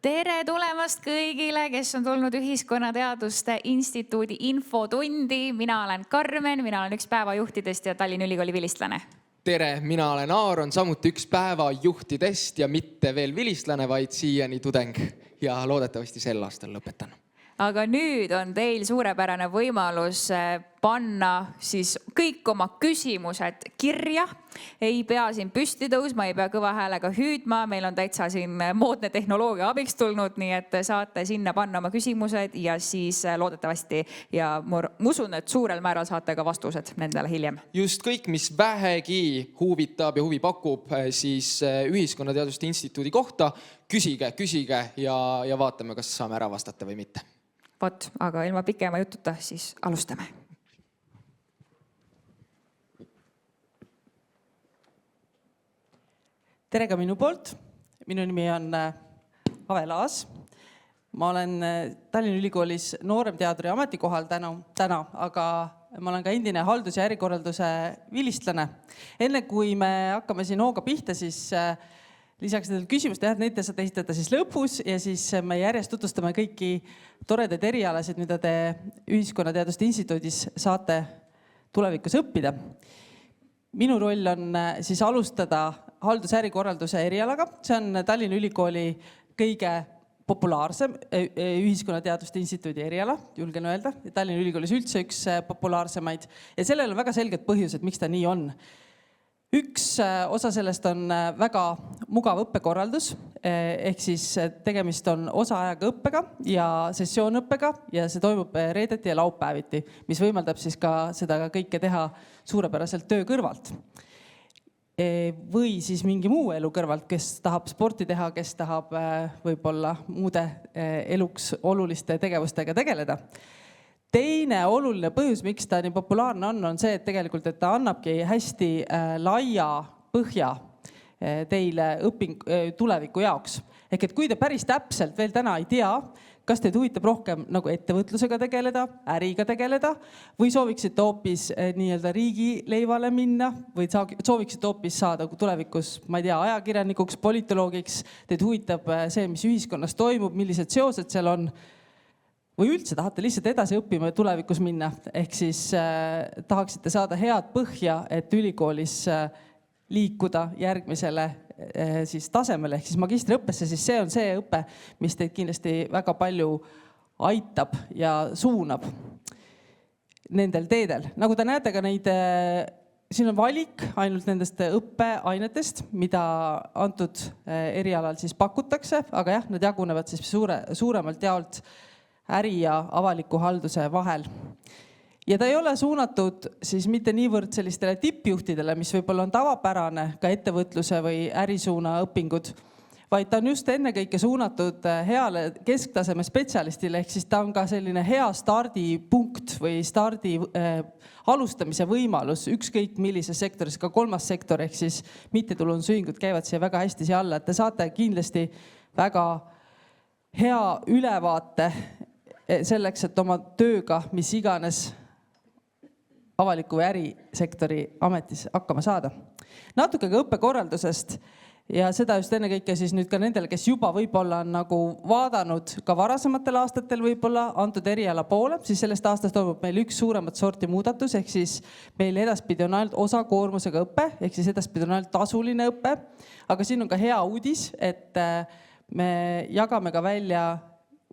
Tere tulemast kõigile, kes on tulnud Ühiskonnateaduste Instituudi infotundi. Mina olen Karmen, mina olen üks päevajuhtidest ja Tallinna Ülikooli vilistlane. Tere, mina olen Aaron, samuti üks päevajuhtidest ja mitte veel vilistlane, vaid siiani tudeng ja loodetavasti sel aastal lõpetan. Aga nüüd on teil suurepärane võimalus panna siis kõik oma küsimused kirja. Ei pea siin püsti tõusma, ei pea kõva häälega hüüdma. Meil on täitsa siin moodne tehnoloogia abiks tulnud, nii et saate sinna panna oma küsimused ja siis loodetavasti ja ma usun, et suurel määral saate ka vastused nendele hiljem. Just kõik, mis vähegi huvitab ja huvi pakub, siis Ühiskonnateaduste Instituudi kohta küsige ja vaatame, kas saame ära vastata või mitte. Vot, aga ilma pikema jututa siis alustame. Tere ka minu poolt. Minu nimi on Ave Laas. Ma olen Tallinna Ülikoolis nooremteaduri ametikohal täna, aga ma olen ka endine haldus- ja ärikorralduse vilistlane. Enne kui me hakkame siin hooga pihta, siis lisaks nendel küsimuste, neid te saate esitada siis lõpus ja siis me järjest tutvustame kõiki toredaid erialasid, mida te Ühiskonnateaduste Instituudis saate tulevikus õppida. Minu roll on siis alustada haldus- ja ärikorralduse erialaga. See on Tallinna Ülikooli kõige populaarsem Ühiskonnateaduste Instituudi eriala, julgen öelda. Tallinna Ülikoolis üldse üks populaarsemaid ja sellel on väga selged põhjused, miks ta nii on. Üks osa sellest on väga mugav õppekorraldus, ehk siis tegemist on osaajaga õppega ja sessioonõppega ja see toimub reedeti ja laupäeviti, mis võimaldab siis ka seda kõike teha suurepäraselt töö kõrvalt. Või siis mingi muu elu kõrvalt, kes tahab sporti teha, kes tahab võib-olla muude eluks oluliste tegevustega tegeleda. Teine oluline põhjus, miks ta nii populaarne on see, et tegelikult et ta annabki hästi laia põhja teile tuleviku jaoks. Ehk et kui te päris täpselt veel täna ei tea, kas teid huvitab rohkem nagu ettevõtlusega tegeleda, äriga tegeleda või sooviksite hoopis nii-öelda riigileivale minna või sooviksite hoopis saada tulevikus, ma ei tea, ajakirjanikuks, politoloogiks, teid huvitab see, mis ühiskonnas toimub, millised seosed seal on, või üldse tahate lihtsalt edasi õppima ja tulevikus minna, ehk siis tahaksite saada head põhja, et ülikoolis liikuda järgmisele siis tasemele, ehk siis magistriõppesse, siis see on see õpe, mis teid kindlasti väga palju aitab ja suunab nendel teedel. Nagu te näete ka neid, siin on valik ainult nendest õppeainetest, mida antud erialal siis pakutakse, aga jah, nad jagunevad siis suuremalt jaolt äri ja avaliku halduse vahel. Ja ta ei ole suunatud siis mitte niivõrd sellistele tippjuhtidele, mis võib-olla on tavapärane ka ettevõtluse või ärisuuna õpingud, vaid ta on just ennekõike suunatud heale kesktaseme spetsialistile, ehk siis ta on ka selline hea stardipunkt või alustamise võimalus ükskõik millises sektoris, ka kolmas sektor, ehk siis mittetulundusühingud käivad siia väga hästi siia alla, et te saate kindlasti väga hea ülevaate selleks, et oma tööga, mis iganes avaliku või ärisektori ametis hakkama saada. Natuke ka õppekorraldusest ja seda just ennekõike siis nüüd ka nendele, kes juba võib-olla on nagu vaadanud ka varasematel aastatel võib-olla antud eriala poole, siis sellest aastast toimub meil üks suuremat sorti muudatus, ehk siis meil edaspidi on ainult osakoormusega õppe, ehk siis edaspidi on ainult tasuline õppe, aga siin on ka hea uudis, et me jagame ka välja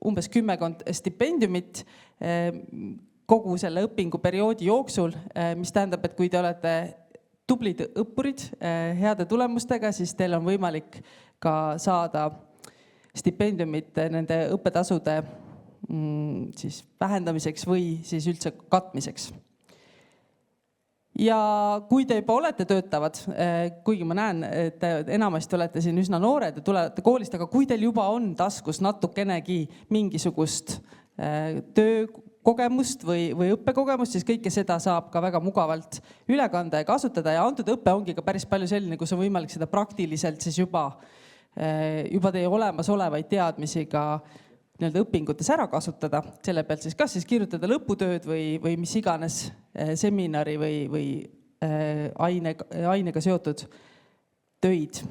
umbes 10 stipendiumit kogu selle õpinguperioodi jooksul, mis tähendab, et kui te olete tublid õppurid heade tulemustega, siis teil on võimalik ka saada stipendiumit nende õppetasude siis vähendamiseks või siis üldse katmiseks. Ja kui te juba olete töötavad, kuigi ma näen, et enamasti olete siin üsna noored ja tulete koolist, aga kui teil juba on taskus natukenegi mingisugust töökogemust või õppekogemust, siis kõike seda saab ka väga mugavalt üle kanda ja kasutada ja antud õpe ongi ka päris palju selline, kus on võimalik seda praktiliselt siis juba teie olemasolevaid teadmisi ka õpingutes ära kasutada, selle pealt siis kas siis kirjutada lõputööd või mis iganes seminari või ainega seotud töid.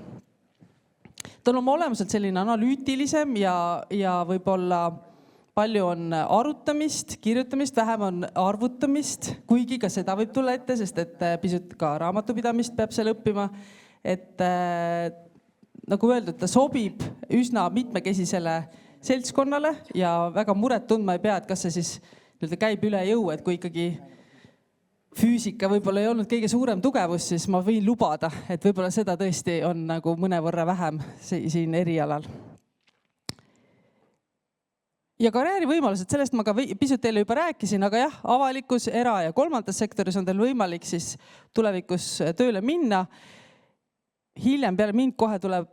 Ta on oma olemuselt selline analüütilisem ja võib-olla palju on arutamist, kirjutamist, vähem on arvutamist, kuigi ka seda võib tulla ette, sest et pisut ka raamatupidamist peab seal õppima. Et nagu öeldud, ta sobib üsna mitmekesisele seltskonnale ja väga muret tundma ei pea, et kas see siis käib üle jõu, et kui ikkagi füüsika võib-olla ei olnud kõige suurem tugevus, siis ma võin lubada, et võib-olla seda tõesti on nagu mõnevõrra vähem siin erialal. Ja karjäärivõimalused, sellest ma ka pisut teile juba rääkisin, aga jah, avalikus, era- ja kolmandas sektoris on teil võimalik siis tulevikus tööle minna. Hiljem peale mind kohe tuleb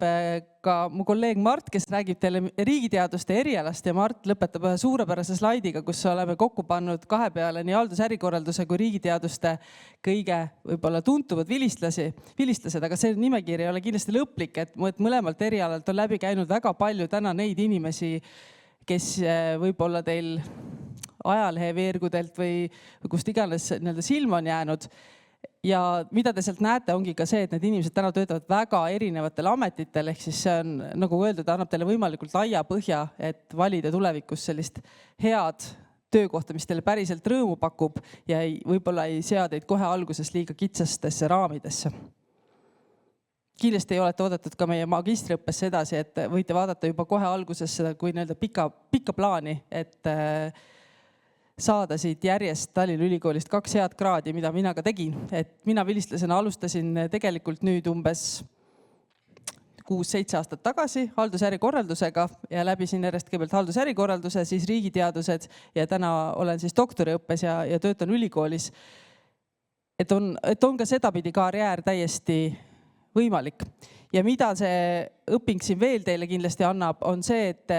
ka mu kolleeg Mart, kes räägib teile riigiteaduste erialast ja Mart lõpetab ühe suurepärase slaidiga, kus oleme kokku pannud kahe peale nii haldusärikorralduse kui riigiteaduste kõige võib-olla tuntumad vilistlased, aga see nimekiri ei ole kindlasti lõplik, et mõlemalt erialalt on läbi käinud väga palju täna neid inimesi, kes võib-olla teil ajaleheveergudelt või kust iganes silma on jäänud. Ja mida te sealt näete, ongi ka see, et need inimesed täna töötavad väga erinevatel ametitel, ehk siis see on, nagu öeldud, annab teile võimalikult laia põhja, et valida tulevikus sellist head töökohta, mis teile päriselt rõõmu pakub ja võib-olla ei sea teid kohe alguses liiga kitsastesse raamidesse. Kindlasti olete oodatud ka meie magistriõppesse edasi, et võite vaadata juba kohe alguses seda kui pikka plaani, et saada siit järjest Tallinna Ülikoolist 2 head kraadi, mida mina ka tegin. Et mina vilistlasena alustasin tegelikult nüüd umbes 6-7 aastat tagasi haldusärikorraldusega ja läbisin järjest kõigepealt haldusärikorralduse, siis riigiteadused ja täna olen siis doktoriõppes ja töötan ülikoolis. Et on ka sedapidi karjäär täiesti võimalik. Ja mida see õping siin veel teile kindlasti annab, on see, et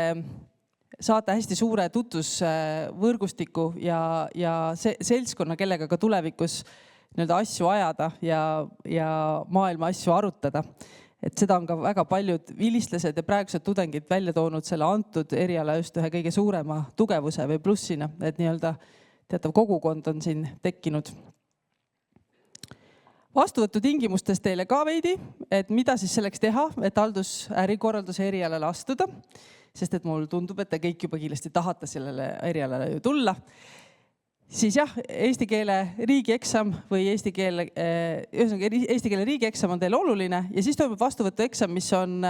saate hästi suure tutvusvõrgustiku ja seltskonna, kellega ka tulevikus asju ajada ja maailma asju arutada. Et seda on ka väga paljud vilistlased ja praegused tudengid välja toonud selle antud eriala just ühe kõige suurema tugevuse või plussina, et teatav kogukond on siin tekkinud. Vastuvõtu tingimustes teile ka veidi, et mida siis selleks teha, et haldusärikorralduse erialale astuda, sest et mul tundub, et te kõik juba kindlasti tahate sellele erialale ju tulla. Siis jah, eesti keele riigieksam või eesti keele riigieksam on teil oluline ja siis toimub vastuvõtueksam, mis on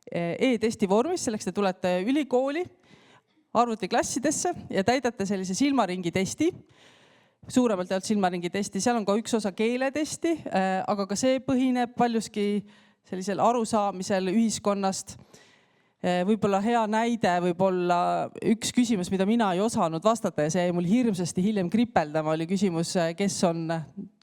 e-testi vormis, selleks te tulete ülikooli arvutiklassidesse ja täidate sellise silmaringi testi. Suuremalt jaolt silmaringi testi, seal on ka üks osa keeletesti, aga ka see põhineb paljuski sellisel arusaamisel ühiskonnast. Võib-olla hea näide, võib-olla üks küsimus, mida mina ei osanud vastata ja see jäi mul hirmsasti hiljem kripeldama, oli küsimus, kes on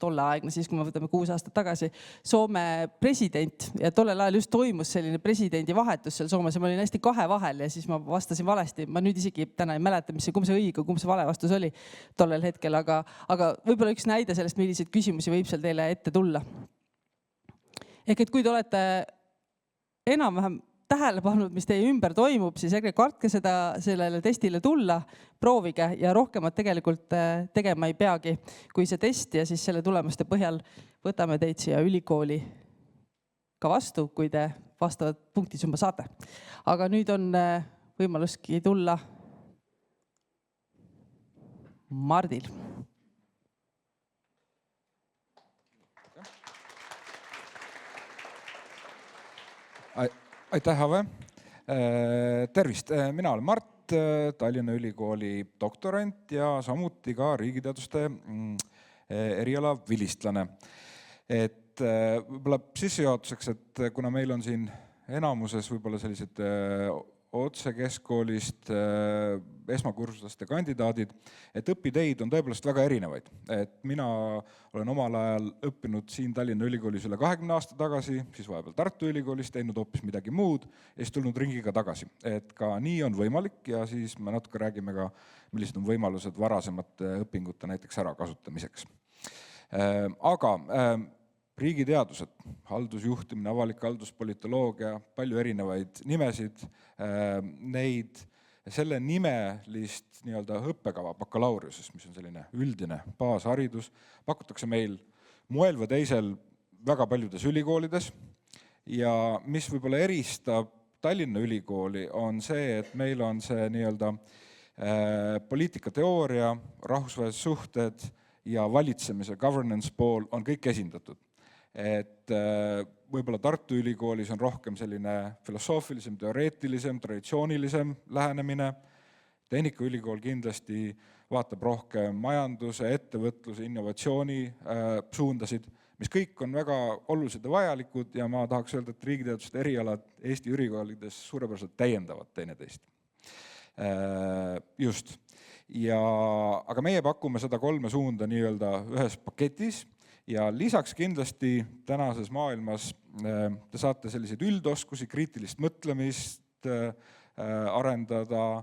tolleaegne, siis kui me võtame 6 aastat tagasi, Soome president ja tollel ajal just toimus selline presidendi vahetus seal Soomes ja ma olin hästi kahe vahel ja siis ma vastasin valesti. Ma nüüd isegi täna ei mäleta, kumb see õige, kumb see vale vastus oli tollel hetkel, aga võib-olla üks näide sellest, milliseid küsimusi võib seal teile ette tulla. Ehk et kui te olete enam-vähem tähele pannud, mis teie ümber toimub, siis ärge kartke sellele testile tulla, proovige ja rohkemat tegelikult tegema ei peagi, kui see test ja siis selle tulemuste põhjal võtame teid siia ülikooli ka vastu, kui te vastavad punktid juba saate. Aga nüüd on võimaluski tulla Mardil. Aitäh, Ave. Tervist, mina olen Mart, Tallinna Ülikooli doktorant ja samuti ka riigiteaduste eriala vilistlane. Et võib-olla sissejuhatuseks, et kuna meil on siin enamuses võib-olla sellised otsekeskkoolist esmakursuslaste kandidaadid, et õpiteid on tõepoolest väga erinevaid. Et mina olen omal ajal õppinud siin Tallinna Ülikoolis üle 20 aasta tagasi, siis vahepeal Tartu Ülikoolis teinud hoopis midagi muud ja siis tulnud ringiga tagasi. Et ka nii on võimalik ja siis me natuke räägime ka, millised on võimalused varasemate õpingute näiteks ärakasutamiseks. Aga riigiteadused, haldusjuhtimine, avalik halduspolitoloogia, palju erinevaid nimesid, neid selle nimelist õppekava bakalaureusest, mis on selline üldine baasharidus, pakutakse meil moel või teisel väga paljudes ülikoolides ja mis võib-olla eristab Tallinna Ülikooli, on see, et meil on see nii-öelda poliitikateooria, rahvusvahelised suhted ja valitsemise governance pool on kõik esindatud. Et võib-olla Tartu Ülikoolis on rohkem selline filosoofilisem, teoreetilisem, traditsioonilisem lähenemine. Tehnikaülikool kindlasti vaatab rohkem majanduse, ettevõtluse, innovatsiooni suundasid, mis kõik on väga olulised ja vajalikud ja ma tahaks öelda, et riigiteaduste erialad Eesti ülikoolides suurepäraselt täiendavad teineteist. Just. Aga meie pakume seda 3 suunda nii-öelda ühes paketis ja lisaks kindlasti tänases maailmas te saate selliseid üldoskusi, kriitilist mõtlemist arendada,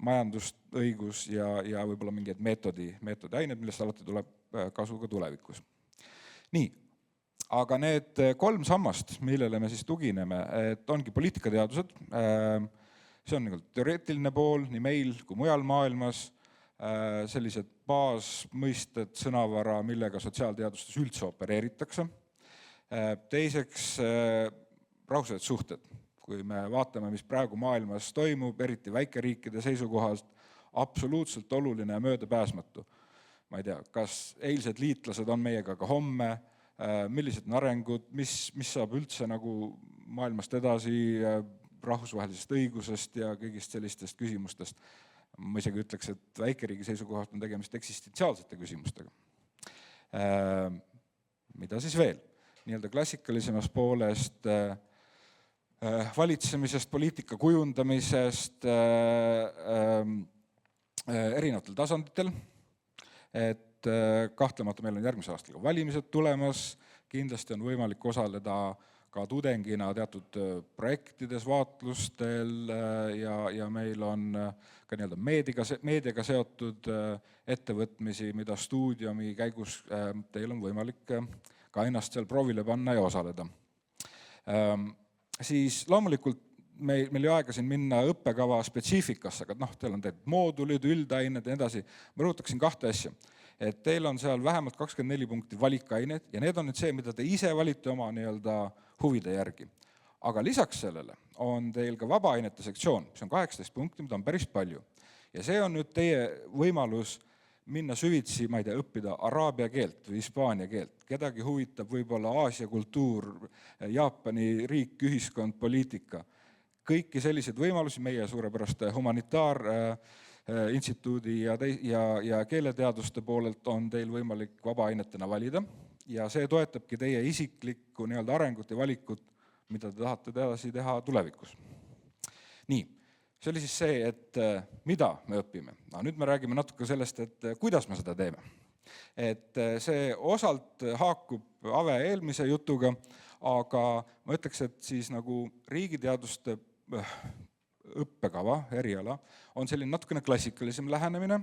majandust, õigus ja võib-olla mingeid meetodiained, millest alati tuleb kasu ka tulevikus. Nii, aga need 3 sammast, millele me siis tugineme, et ongi poliitikateadused, see on teoreetiline pool nii meil kui mujal maailmas, sellised baasmõisted, sõnavara, millega sotsiaalteadustes üldse opereeritakse. Teiseks, rahvusvahelised suhted. Kui me vaatame, mis praegu maailmas toimub, eriti väikeriikide seisukohast, absoluutselt oluline ja möödapääsmatu. Ma ei tea, kas eilsed liitlased on meiega ka homme, millised on arengud, mis saab üldse nagu maailmast edasi, rahvusvahelisest õigusest ja kõigist sellistest küsimustest. Ma isegi ütleks, et väikeriigi seisukohast on tegemist eksistentsiaalsete küsimustega. Mida siis veel? Nii-öelda klassikalisemas poolest valitsemisest, poliitika kujundamisest erinevatel tasanditel, et kahtlemata meil on järgmise aastal ka valimised tulemas, kindlasti on võimalik osaleda ka tudengina teatud projektides, vaatlustel ja meil on ka nii-öelda meediaga seotud ettevõtmisi, mida stuudiumi käigus teil on võimalik ka ennast seal proovile panna ja osaleda. Siis loomulikult meil ei aega siin minna õppekava spetsiifikasse, aga teil on moodulid, üldained ja edasi. Ma rõhutaksin 2 asja. Et teil on seal vähemalt 24 punkti valikained ja need on nüüd see, mida te ise valite oma nii-öelda huvide järgi. Aga lisaks sellele on teil ka vabaainete sektsioon, mis on 18 punkti, mida on päris palju. Ja see on nüüd teie võimalus minna süvitsi, ma ei tea, õppida araabia keelt või hispaania keelt. Kedagi huvitab võib-olla Aasia kultuur, Jaapani riik, ühiskond, poliitika. Kõiki selliseid võimalusi meie suurepäraste humanitaarinstituudi ja keeleteaduste poolelt on teil võimalik vabaainetena valida ja see toetabki teie isiklikku nii-öelda arengut ja valikut, mida te tahate edasi teha tulevikus. Nii. See oli siis see, et mida me õpime. Nüüd me räägime natuke sellest, et kuidas me seda teeme. Et see osalt haakub Ave eelmise jutuga, aga ma ütleks, et siis nagu riigiteaduste õppekava, eriala, on selline natukene klassikalisem lähenemine,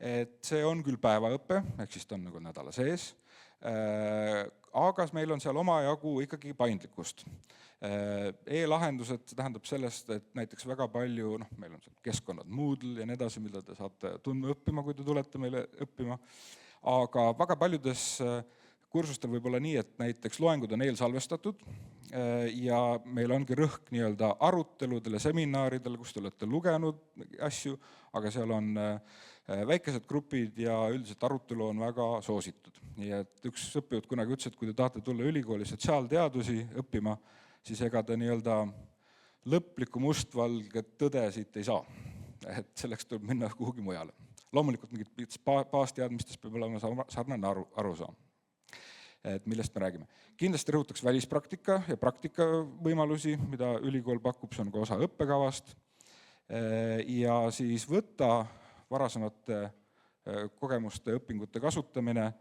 et see on küll päevaõpe, ehk siis ta on nagu nädala sees, aga meil on seal omajagu ikkagi paindlikkust. E-lahendused tähendab sellest, et näiteks väga palju, meil on keskkonnad Moodle ja nii edasi, mida te saate tundma õppima, kui te tulete meile õppima, aga väga paljudes kursustel võib olla nii, et näiteks loengud on eelsalvestatud ja meil ongi rõhk nii-öelda aruteludele, seminaridele, kus te olete lugenud asju, aga seal on väikesed grupid ja üldiselt arutelu on väga soositud. Nii et üks õppejõud kunagi ütles, et kui te tahate tulla ülikooli sotsiaalteadusi õppima, siis ega te nii-öelda lõplikku mustvalget tõde siit ei saa. Et selleks tuleb minna kuhugi mujale. Loomulikult mingit baasteadmistest peab olema sarnane arusaam, et millest me räägime. Kindlasti rõhutaks välispraktika ja praktika võimalusi, mida ülikool pakub, see on ka osa õppekavast. Ja siis võtta varasemate kogemuste õpingute kasutamine.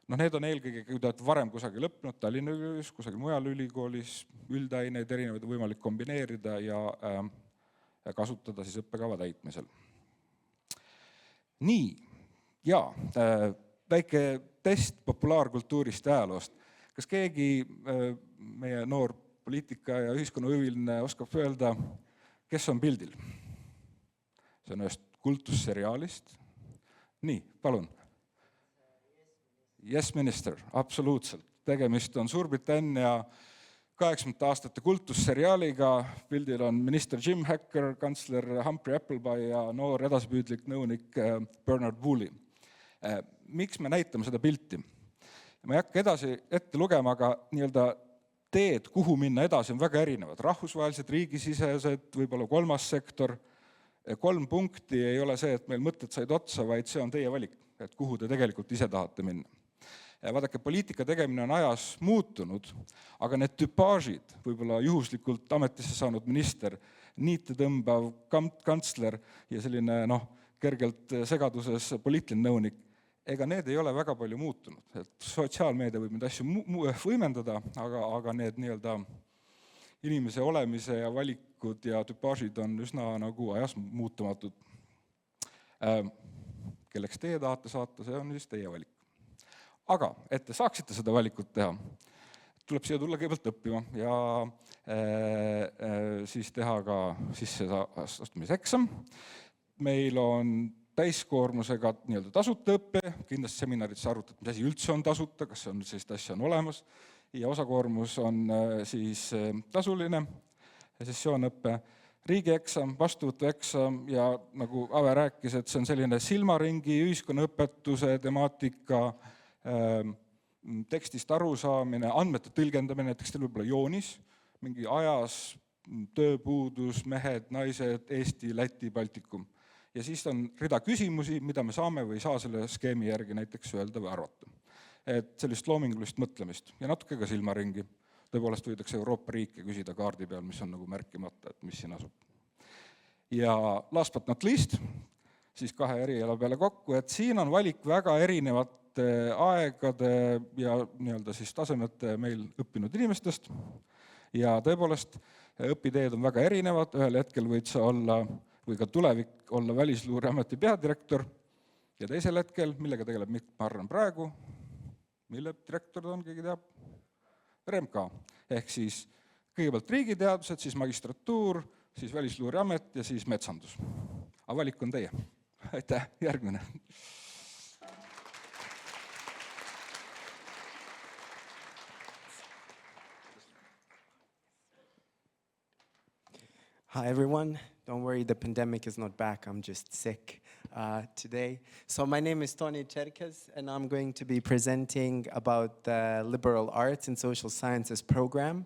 Need on eelkõige, kui te olete varem kusagil õppinud, Tallinna ülikoolis, kusagil mujal ülikoolis, üldaineid erinevaid võimalik kombineerida ja kasutada siis õppekava täitmisel. Nii, väike test populaarkultuurist ja ajaloost. Kas keegi meie noor poliitika ja ühiskonnahuviline oskab öelda, kes on pildil? See on ühest kultusseriaalist. Nii, palun. Yes, minister, absoluutselt. Tegemist on Suurbritannia 80 aastate kultusseriaaliga, pildil on minister Jim Hacker, kantsler Humphrey Appleby ja noor edasipüüdlik nõunik Bernard Woolley. Miks me näitame seda pilti? Ma ei hakka edasi ette lugema, aga nii-öelda teed, kuhu minna edasi, on väga erinevad. Rahvusvahelised, riigisisesed, võib-olla kolmas sektor. 3 punkti ei ole see, et meil mõtted said otsa, vaid see on teie valik, et kuhu te tegelikult ise tahate minna. Vaadake, poliitika tegemine on ajas muutunud, aga need tüpaažid, võib-olla juhuslikult ametisse saanud minister, niitetõmbav kantsler ja selline kergelt segaduses poliitiline nõunik, ega need ei ole väga palju muutunud. Et sotsiaalmeedia võib neid asju võimendada, aga need nii-öelda inimese olemise ja valikud ja tüpaažid on üsna nagu ajas muutumatud. Kelleks teie tahate saata, see on siis teie valik. Aga, et te saaksite seda valikut teha, tuleb siia tulla kõigepealt õppima ja siis teha ka sisseastumiseksam. Meil on täiskoormusega nii-öelda tasuta õppe, kindlasti seminarides arutad, mis asi üldse on tasuta, kas on sellist asja on olemas, ja osakoormus on siis tasuline sessioonõppe, riigieksam, vastuvõtueksam ja nagu Ave rääkis, et see on selline silmaringi, ühiskonnaõpetuse temaatika, tekstist arusaamine, andmete tõlgendamine, näiteks teil võib olla joonis, mingi ajas, tööpuudus, mehed, naised, Eesti, Läti, Baltikum. Ja siis on rida küsimusi, mida me saame või ei saa selle skeemi järgi näiteks öelda või arvata. Et sellist loomingulist mõtlemist ja natuke ka silmaringi. Tõepoolest võidakse Euroopa riike küsida kaardi peal, mis on nagu märkimata, et mis siin asub. Ja last but not least, siis 2 eriala peale kokku, et siin on valik väga erinevat aegade ja nii-öelda siis tasemete meil õppinud inimestest. Ja tõepoolest, õpiteed on väga erinevad, ühel hetkel võid sa olla, või ka tulevik olla Välisluureameti peadirektor, ja teisel hetkel, millega tegeleb Mikk Marran praegu, mille direktor ta on, keegi teab? RMK, ehk siis kõigepealt riigiteadused, siis magistratuur, siis Välisluureamet ja siis metsandus. Aga valik on teie. Aitäh, järgmine. Hi, everyone. Don't worry, the pandemic is not back. I'm just sick today. So my name is Tony Cherkes, and I'm going to be presenting about the Liberal Arts and Social Sciences program.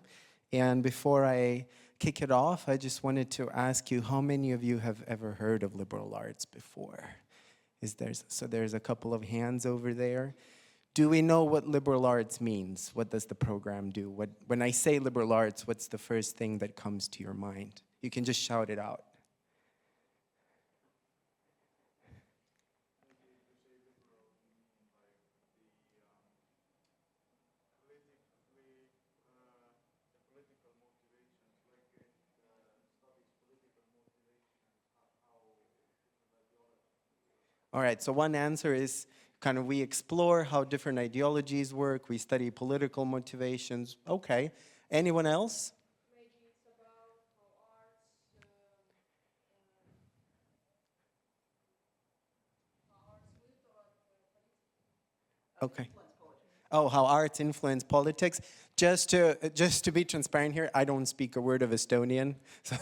And before I kick it off, I just wanted to ask you, how many of you have ever heard of liberal arts before? So there's a couple of hands over there. Do we know what liberal arts means? What does the program do? When I say liberal arts, what's the first thing that comes to your mind? You can just shout it out. All right, so one answer is kind of we explore how different ideologies work, we study political motivations. Okay, anyone else? Maybe it's about how arts Okay. Oh, how arts influence politics. Just to be transparent here, I don't speak a word of Estonian, so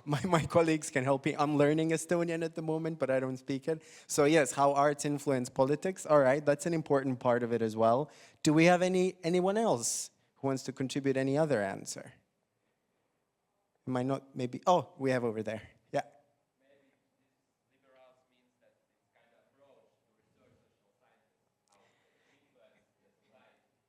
my colleagues can help me. I'm learning Estonian at the moment, but I don't speak it. So yes, how arts influence politics. All right, that's an important part of it as well. Do we have anyone else who wants to contribute any other answer? Am I not maybe? Oh, we have over there. Yeah.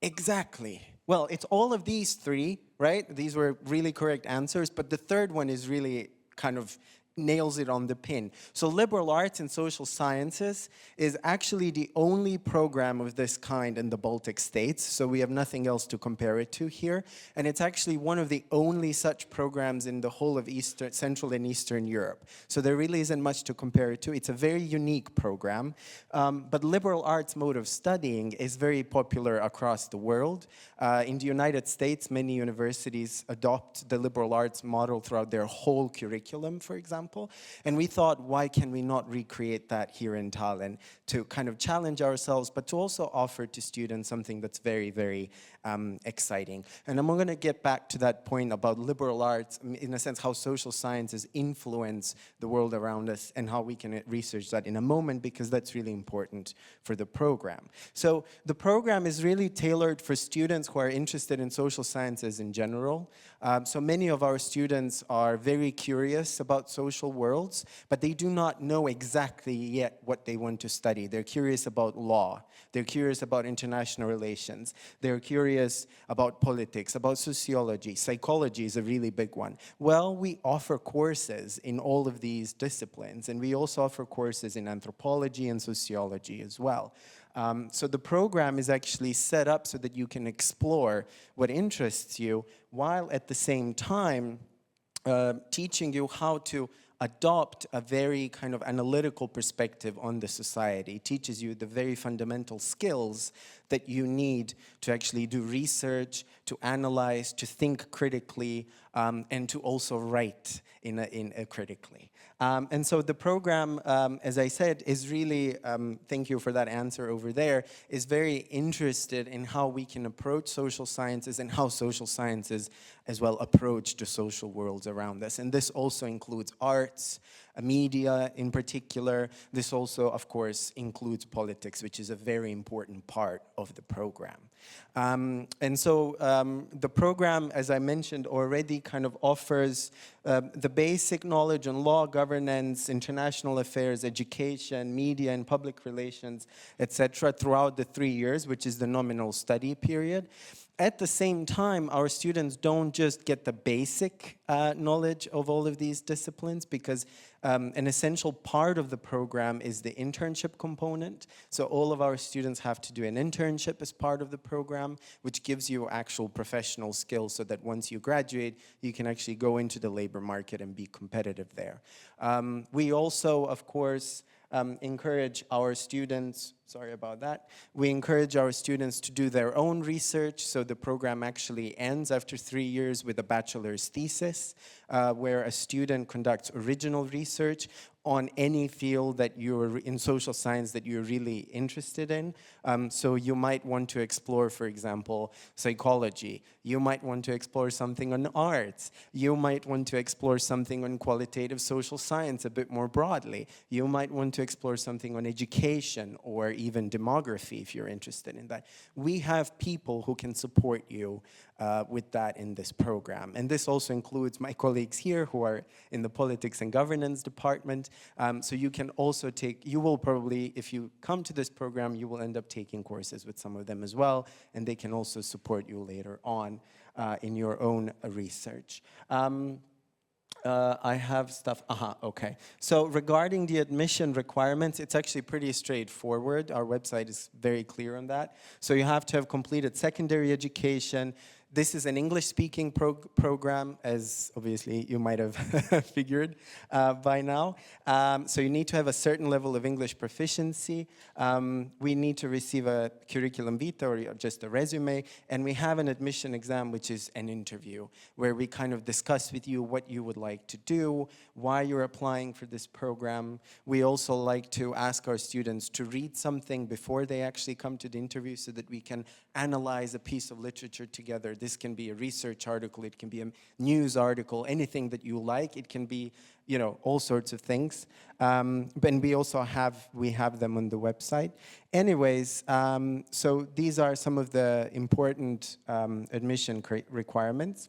Exactly. Well, it's all of these 3, right? These were really correct answers, but the third one is really kind of nails it on the pin. So liberal arts and social sciences is actually the only program of this kind in the Baltic states, so we have nothing else to compare it to here. And it's actually one of the only such programs in the whole of Central and Eastern Europe. So there really isn't much to compare it to. It's a very unique program. But liberal arts mode of studying is very popular across the world. In the United States, many universities adopt the liberal arts model throughout their whole curriculum, for example. example. And we thought, why can we not recreate that here in Tallinn to kind of challenge ourselves, but to also offer to students something that's very, very exciting. And I'm going to get back to that point about liberal arts, in a sense, how social sciences influence the world around us and how we can research that in a moment, because that's really important for the program. So the program is really tailored for students who are interested in social sciences in general. So many of our students are very curious about social worlds, but they do not know exactly yet what they want to study. They're curious about law. They're curious about international relations. They're curious about politics, about sociology. Psychology is a really big one. Well, we offer courses in all of these disciplines, and we also offer courses in anthropology and sociology as well. So the program is actually set up so that you can explore what interests you, while at the same time teaching you how to adopt a very kind of analytical perspective on the society. It teaches you the very fundamental skills that you need to actually do research, to analyze, to think critically, and to also write critically. And so the program, as I said, is really, thank you for that answer over there, is very interested in how we can approach social sciences and how social sciences as well approach the social worlds around us. And this also includes arts, media in particular. This also, of course, includes politics, which is a very important part of the program. And so the program, as I mentioned already, kind of offers the basic knowledge on law, governance, international affairs, education, media and public relations, etc. throughout the 3 years, which is the nominal study period. At the same time, our students don't just get the basic knowledge of all of these disciplines, because an essential part of the program is the internship component. So all of our students have to do an internship as part of the program, which gives you actual professional skills so that once you graduate, you can actually go into the labor market and be competitive there. We also, of course, encourage our students, sorry about that, we encourage our students to do their own research. So the program actually ends after 3 years with a bachelor's thesis, where a student conducts original research on any field that you're in social science that you're really interested in. So you might want to explore, for example, psychology. You might want to explore something on arts. You might want to explore something on qualitative social science a bit more broadly. You might want to explore something on education or even demography if you're interested in that. We have people who can support you with that in this program. And this also includes my colleagues here who are in the politics and governance department. So you can also you will probably, if you come to this program, you will end up taking courses with some of them as well, and they can also support you later on in your own research. I have stuff, okay. So regarding the admission requirements, it's actually pretty straightforward. Our website is very clear on that. So you have to have completed secondary education. This is an English-speaking program, as obviously you might have figured by now. So you need to have a certain level of English proficiency. We need to receive a curriculum vitae or just a resume. And we have an admission exam, which is an interview, where we kind of discuss with you what you would like to do, why you're applying for this program. We also like to ask our students to read something before they actually come to the interview so that we can analyze a piece of literature together. This can be a research article, it can be a news article, anything that you like. It can be, you know, all sorts of things. But we also have them on the website. Anyways, so these are some of the important admission requirements.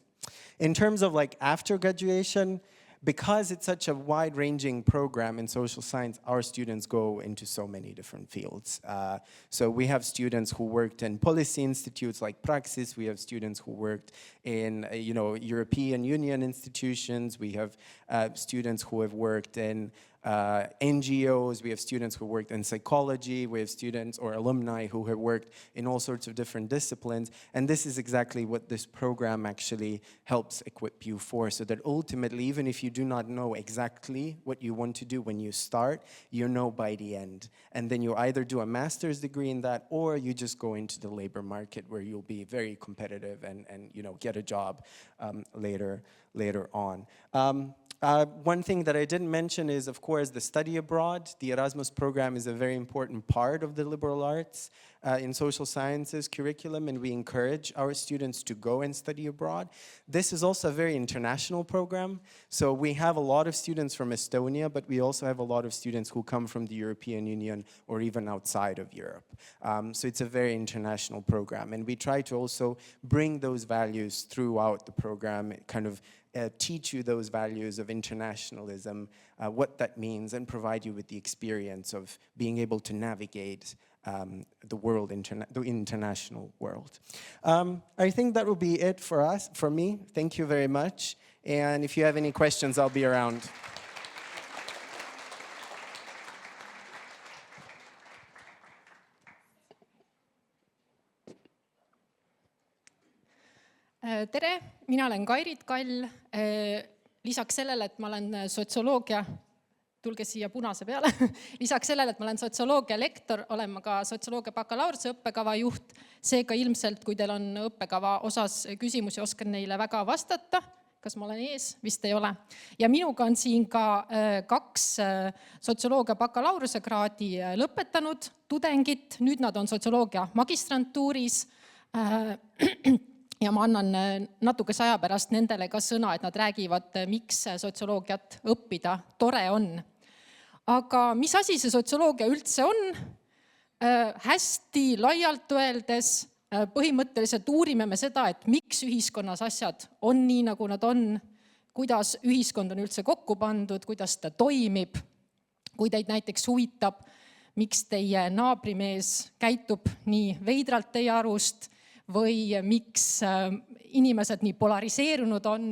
In terms of like after graduation, because it's such a wide-ranging program in social science, our students go into so many different fields. So we have students who worked in policy institutes like Praxis. We have students who worked in, European Union institutions. We have students who have worked in NGOs, we have students who worked in psychology, we have students or alumni who have worked in all sorts of different disciplines, and this is exactly what this program actually helps equip you for, so that ultimately, even if you do not know exactly what you want to do when you start, you know by the end. And then you either do a master's degree in that, or you just go into the labor market where you'll be very competitive and get a job later on. One thing that I didn't mention is, of course, the study abroad. The Erasmus program is a very important part of the liberal arts in social sciences curriculum, and we encourage our students to go and study abroad. This is also a very international program. So we have a lot of students from Estonia, but we also have a lot of students who come from the European Union or even outside of Europe. So it's a very international program. And we try to also bring those values throughout the program, kind of teach you those values of internationalism, what that means, and provide you with the experience of being able to navigate the world, the international world. I think that will be it for me. Thank you very much. And if you have any questions, I'll be around. Tere, mina olen Kairit Kall. Lisaks sellele, et ma olen sotsioloogia, tulge siia punase peale, lisaks sellele, et ma olen sotsioloogia lektor, olen ma ka sotsioloogia bakalaureuse õppekava juht. Seega ilmselt, kui teil on õppekava osas küsimusi, oskan neile väga vastata. Kas ma olen ees? Vist ei ole. Ja minuga on siin ka 2 sotsioloogia bakalaureuse kraadi lõpetanud tudengit. Nüüd nad on sotsioloogia magistrantuuris. Ja ma annan natuke aja pärast nendele ka sõna, et nad räägivad, miks sotsioloogiat õppida tore on. Aga mis asi see sotsioloogia üldse on? Hästi laialt öeldes põhimõtteliselt uurime me seda, et miks ühiskonnas asjad on nii, nagu nad on, kuidas ühiskond on üldse kokku pandud, kuidas ta toimib, kui teid näiteks huvitab, miks teie naabrimees käitub nii veidralt teie arust, või miks inimesed nii polariseerunud on,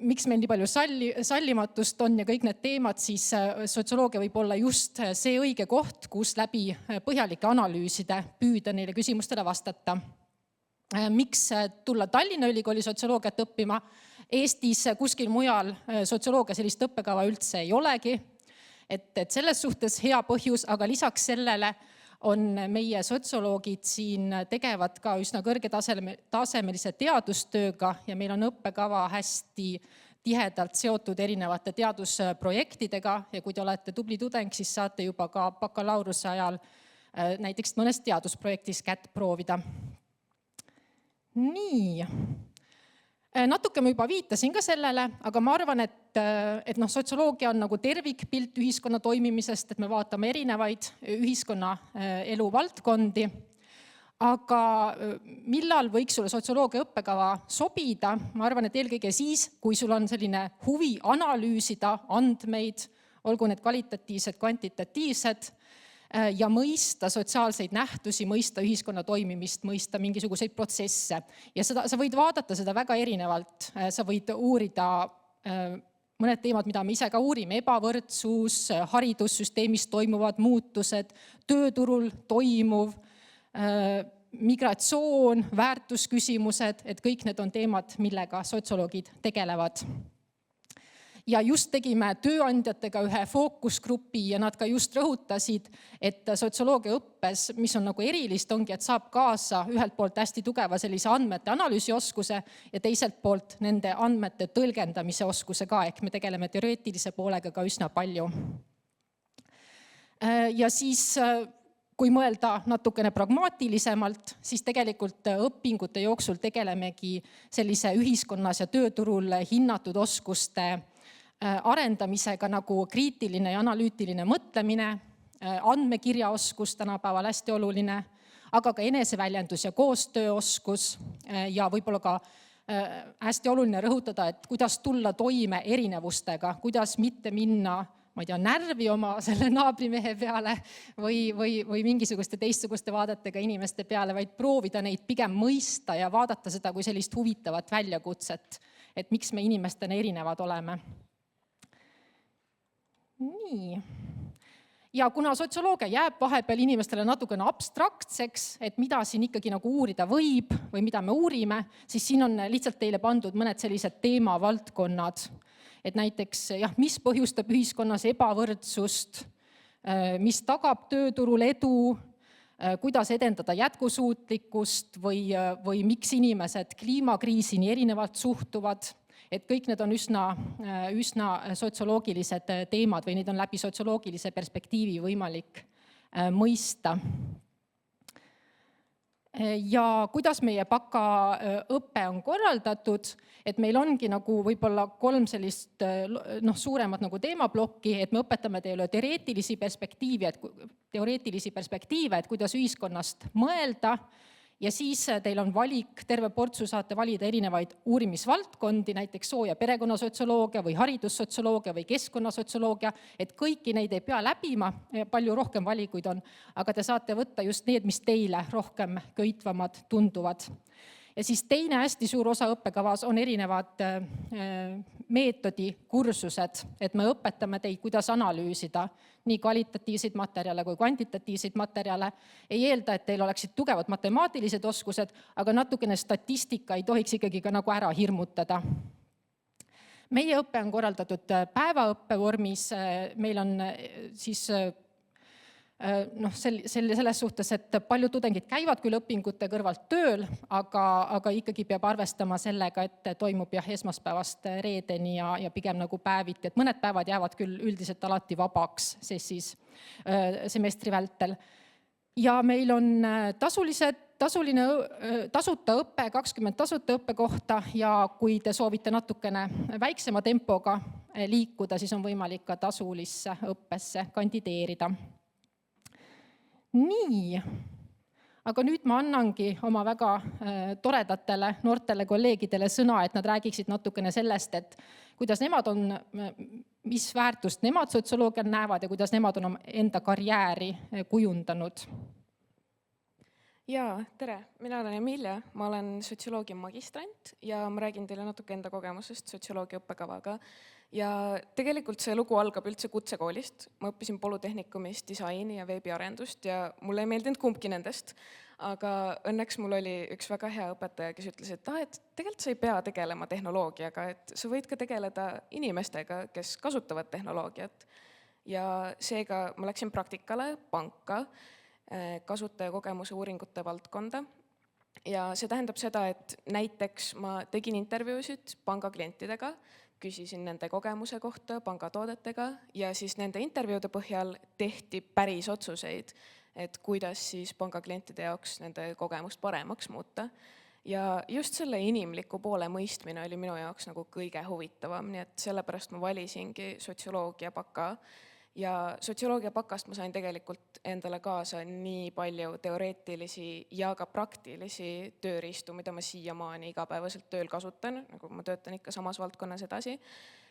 miks meil nii palju sallimatust on ja kõik need teemad, siis sotsioloogia võib olla just see õige koht, kus läbi põhjalike analüüside püüda neile küsimustele vastata. Miks tulla Tallinna Ülikooli sotsioloogiat õppima? Eestis kuskil mujal sotsioloogia sellist õppekava üldse ei olegi. Et selles suhtes hea põhjus, aga lisaks sellele on meie sotsioloogid siin tegevad ka üsna kõrgetasemelise teadustööga ja meil on õppekava hästi tihedalt seotud erinevate teadusprojektidega ja kui te olete tubli tudeng, siis saate juba ka bakalaureuse ajal näiteks mõnes teadusprojektis kätt proovida. Nii. Natuke ma juba viitasin ka sellele, aga ma arvan, et sotsioloogia on nagu tervikpilt ühiskonna toimimisest, et me vaatame erinevaid ühiskonna elu valdkondi. Aga millal võiks sulle sotsioloogia õppekava sobida? Ma arvan, et eelkõige siis, kui sul on selline huvi analüüsida andmeid, olgu need kvalitatiivsed, kvantitatiivsed, ja mõista sotsiaalseid nähtusi, mõista ühiskonna toimimist, mõista mingisuguseid protsesse. Ja sa võid vaadata seda väga erinevalt. Sa võid uurida mõned teemad, mida me ise ka uurime, ebavõrdsus, haridussüsteemis toimuvad muutused, tööturul toimuv, migratsioon, väärtusküsimused, et kõik need on teemad, millega sotsioloogid tegelevad. Ja just tegime tööandjatega ühe fookusgrupi ja nad ka just rõhutasid, et sotsioloogia õppes, mis on nagu erilist, ongi, et saab kaasa ühelt poolt hästi tugeva sellise andmete analüüsioskuse ja teiselt poolt nende andmete tõlgendamise oskuse ka, ehk me tegeleme teoreetilise poolega ka üsna palju. Ja siis, kui mõelda natukene pragmaatilisemalt, siis tegelikult õpingute jooksul tegelemegi sellise ühiskonnas ja tööturul hinnatud oskuste arendamisega nagu kriitiline ja analüütiline mõtlemine, andmekirjaoskus tänapäeval hästi oluline, aga ka eneseväljendus ja koostööoskus ja võib-olla ka hästi oluline rõhutada, et kuidas tulla toime erinevustega, kuidas mitte minna, ma ei tea, närvi oma selle naabrimehe peale või mingisuguste teistsuguste vaadetega inimeste peale, vaid proovida neid pigem mõista ja vaadata seda kui sellist huvitavat väljakutset, et miks me inimestena erinevad oleme. Nii. Ja kuna sotsioloogia jääb vahepeal inimestele natukene abstraktseks, et mida siin ikkagi nagu uurida võib või mida me uurime, siis siin on lihtsalt teile pandud mõned sellised teemavaldkonnad. Et näiteks, mis põhjustab ühiskonnas ebavõrdsust, mis tagab tööturul edu, kuidas edendada jätkusuutlikkust või miks inimesed kliimakriisi nii erinevalt suhtuvad. et kõik need on üsna sotsioloogilised teemad või neid on läbi sotsioloogilise perspektiivi võimalik mõista. Ja kuidas meie bakaõpe on korraldatud, et meil ongi nagu võib-olla 3 sellist suuremat nagu teemaplokki, et me õpetame teile teoreetilisi perspektiive, et kuidas ühiskonnast mõelda, ja siis teil on valik, terve portsu saate valida erinevaid uurimisvaldkondi, näiteks soo- ja perekonnasotsioloogia või haridussotsioloogia või keskkonnasotsioloogia, et kõiki neid ei pea läbima, palju rohkem valikuid on, aga te saate võtta just need, mis teile rohkem köitvamad tunduvad. Ja siis teine hästi suur osa õppekavas on erinevad meetodikursused, et me õpetame teid, kuidas analüüsida nii kvalitatiivseid materjale kui kvantitatiivseid materjale. Ei eelda, et teil oleksid tugevad matemaatilised oskused, aga natukene statistika ei tohiks ikkagi ka nagu ära hirmutada. Meie õpe on korraldatud päevaõppe vormis, meil on siis selles suhtes, et paljud tudengid käivad küll õpingute kõrvalt tööl, aga ikkagi peab arvestama sellega, et toimub esmaspäevast reedeni ja pigem nagu päeviti, et mõned päevad jäävad küll üldiselt alati vabaks siis semestri vältel. Ja meil on tasuta õpe, 20 tasuta õppekohta ja kui te soovite natukene väiksema tempoga liikuda, siis on võimalik ka tasulisse õppesse kandideerida. Nii, aga nüüd ma annangi oma väga toredatele noortele kolleegidele sõna, et nad räägiksid natukene sellest, et kuidas nemad on, mis väärtust nemad sotsioloogial näevad ja kuidas nemad on enda karjääri kujundanud. Jaa, tere, mina olen Emilia, ma olen sotsioloogia magistrant ja ma räägin teile natuke enda kogemusest sotsioloogia õppekavaga. Ja tegelikult see lugu algab üldse kutsekoolist. Ma õppisin polütehnikumis disaini ja veebiarendust ja mulle ei meeldinud kumbki nendest. Aga õnneks mul oli üks väga hea õpetaja, kes ütles, et tegelikult sa ei pea tegelema tehnoloogiaga, et sa võid ka tegeleda inimestega, kes kasutavad tehnoloogiat. Ja seega ma läksin praktikale panka, kasutajakogemuse uuringute valdkonda. Ja see tähendab seda, et näiteks ma tegin intervjuusid panga klientidega, küsisin nende kogemuse kohta pangatoodetega ja siis nende intervjuude põhjal tehti päris otsuseid, et kuidas siis pangaklientide jaoks nende kogemust paremaks muuta. Ja just selle inimliku poole mõistmine oli minu jaoks nagu kõige huvitavam, nii et sellepärast ma valisingi sotsioloogia baka. Ja sotsioloogia bakast ma sain tegelikult endale kaasa nii palju teoreetilisi ja ka praktilisi tööriistu, mida ma siiamaani igapäevaselt tööl kasutan, nagu ma töötan ikka samas valdkonnas edasi.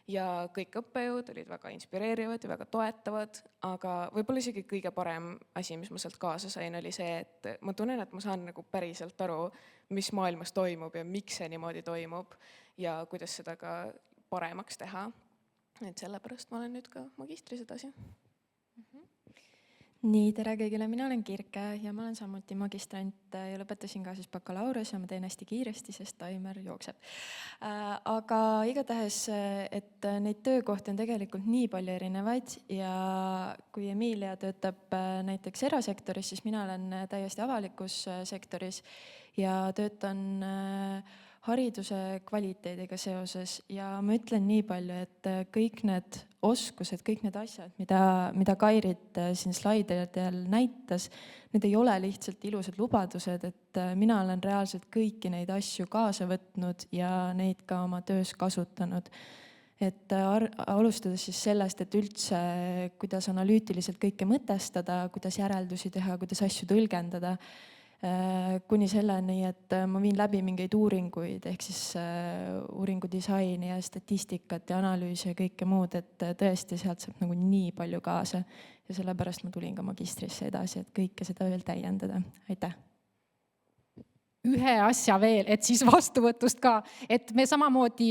Ja kõik õppejõud olid väga inspireerivad ja väga toetavad, aga võib-olla isegi kõige parem asi, mis ma sealt kaasa sain, oli see, et ma tunnen, et ma saan nagu päriselt aru, mis maailmas toimub ja miks see niimoodi toimub ja kuidas seda ka paremaks teha. Et sellepärast ma olen nüüd ka magistris edasi. Nii, tere kõigile, mina olen Kirke ja ma olen samuti magistrant ja lõpetasin ka siis bakalaureuse ja ma teen hästi kiiresti, sest taimer jookseb. Aga igatahes, et neid töökohti on tegelikult nii palju erinevaid ja kui Emilia töötab näiteks erasektoris, siis mina olen täiesti avalikus sektoris ja töötan hariduse kvaliteediga seoses ja ma ütlen nii palju, et kõik need oskused, kõik need asjad, mida Kairit siin slaididel näitas, need ei ole lihtsalt ilusad lubadused, et mina olen reaalselt kõiki neid asju kaasa võtnud ja neid ka oma töös kasutanud. Et alustades siis sellest, et üldse kuidas analüütiliselt kõike mõtestada, kuidas järeldusi teha, kuidas asju tõlgendada, kuni selleni, et ma viin läbi mingeid uuringuid, ehk siis uuringudisaini ja statistikat ja analüüsi ja kõike muud, et tõesti sealt saab nagu nii palju kaasa ja sellepärast ma tulin ka magistrisse edasi, et kõike seda veel täiendada. Aitäh! Ühe asja veel, et siis vastuvõtust ka, et me samamoodi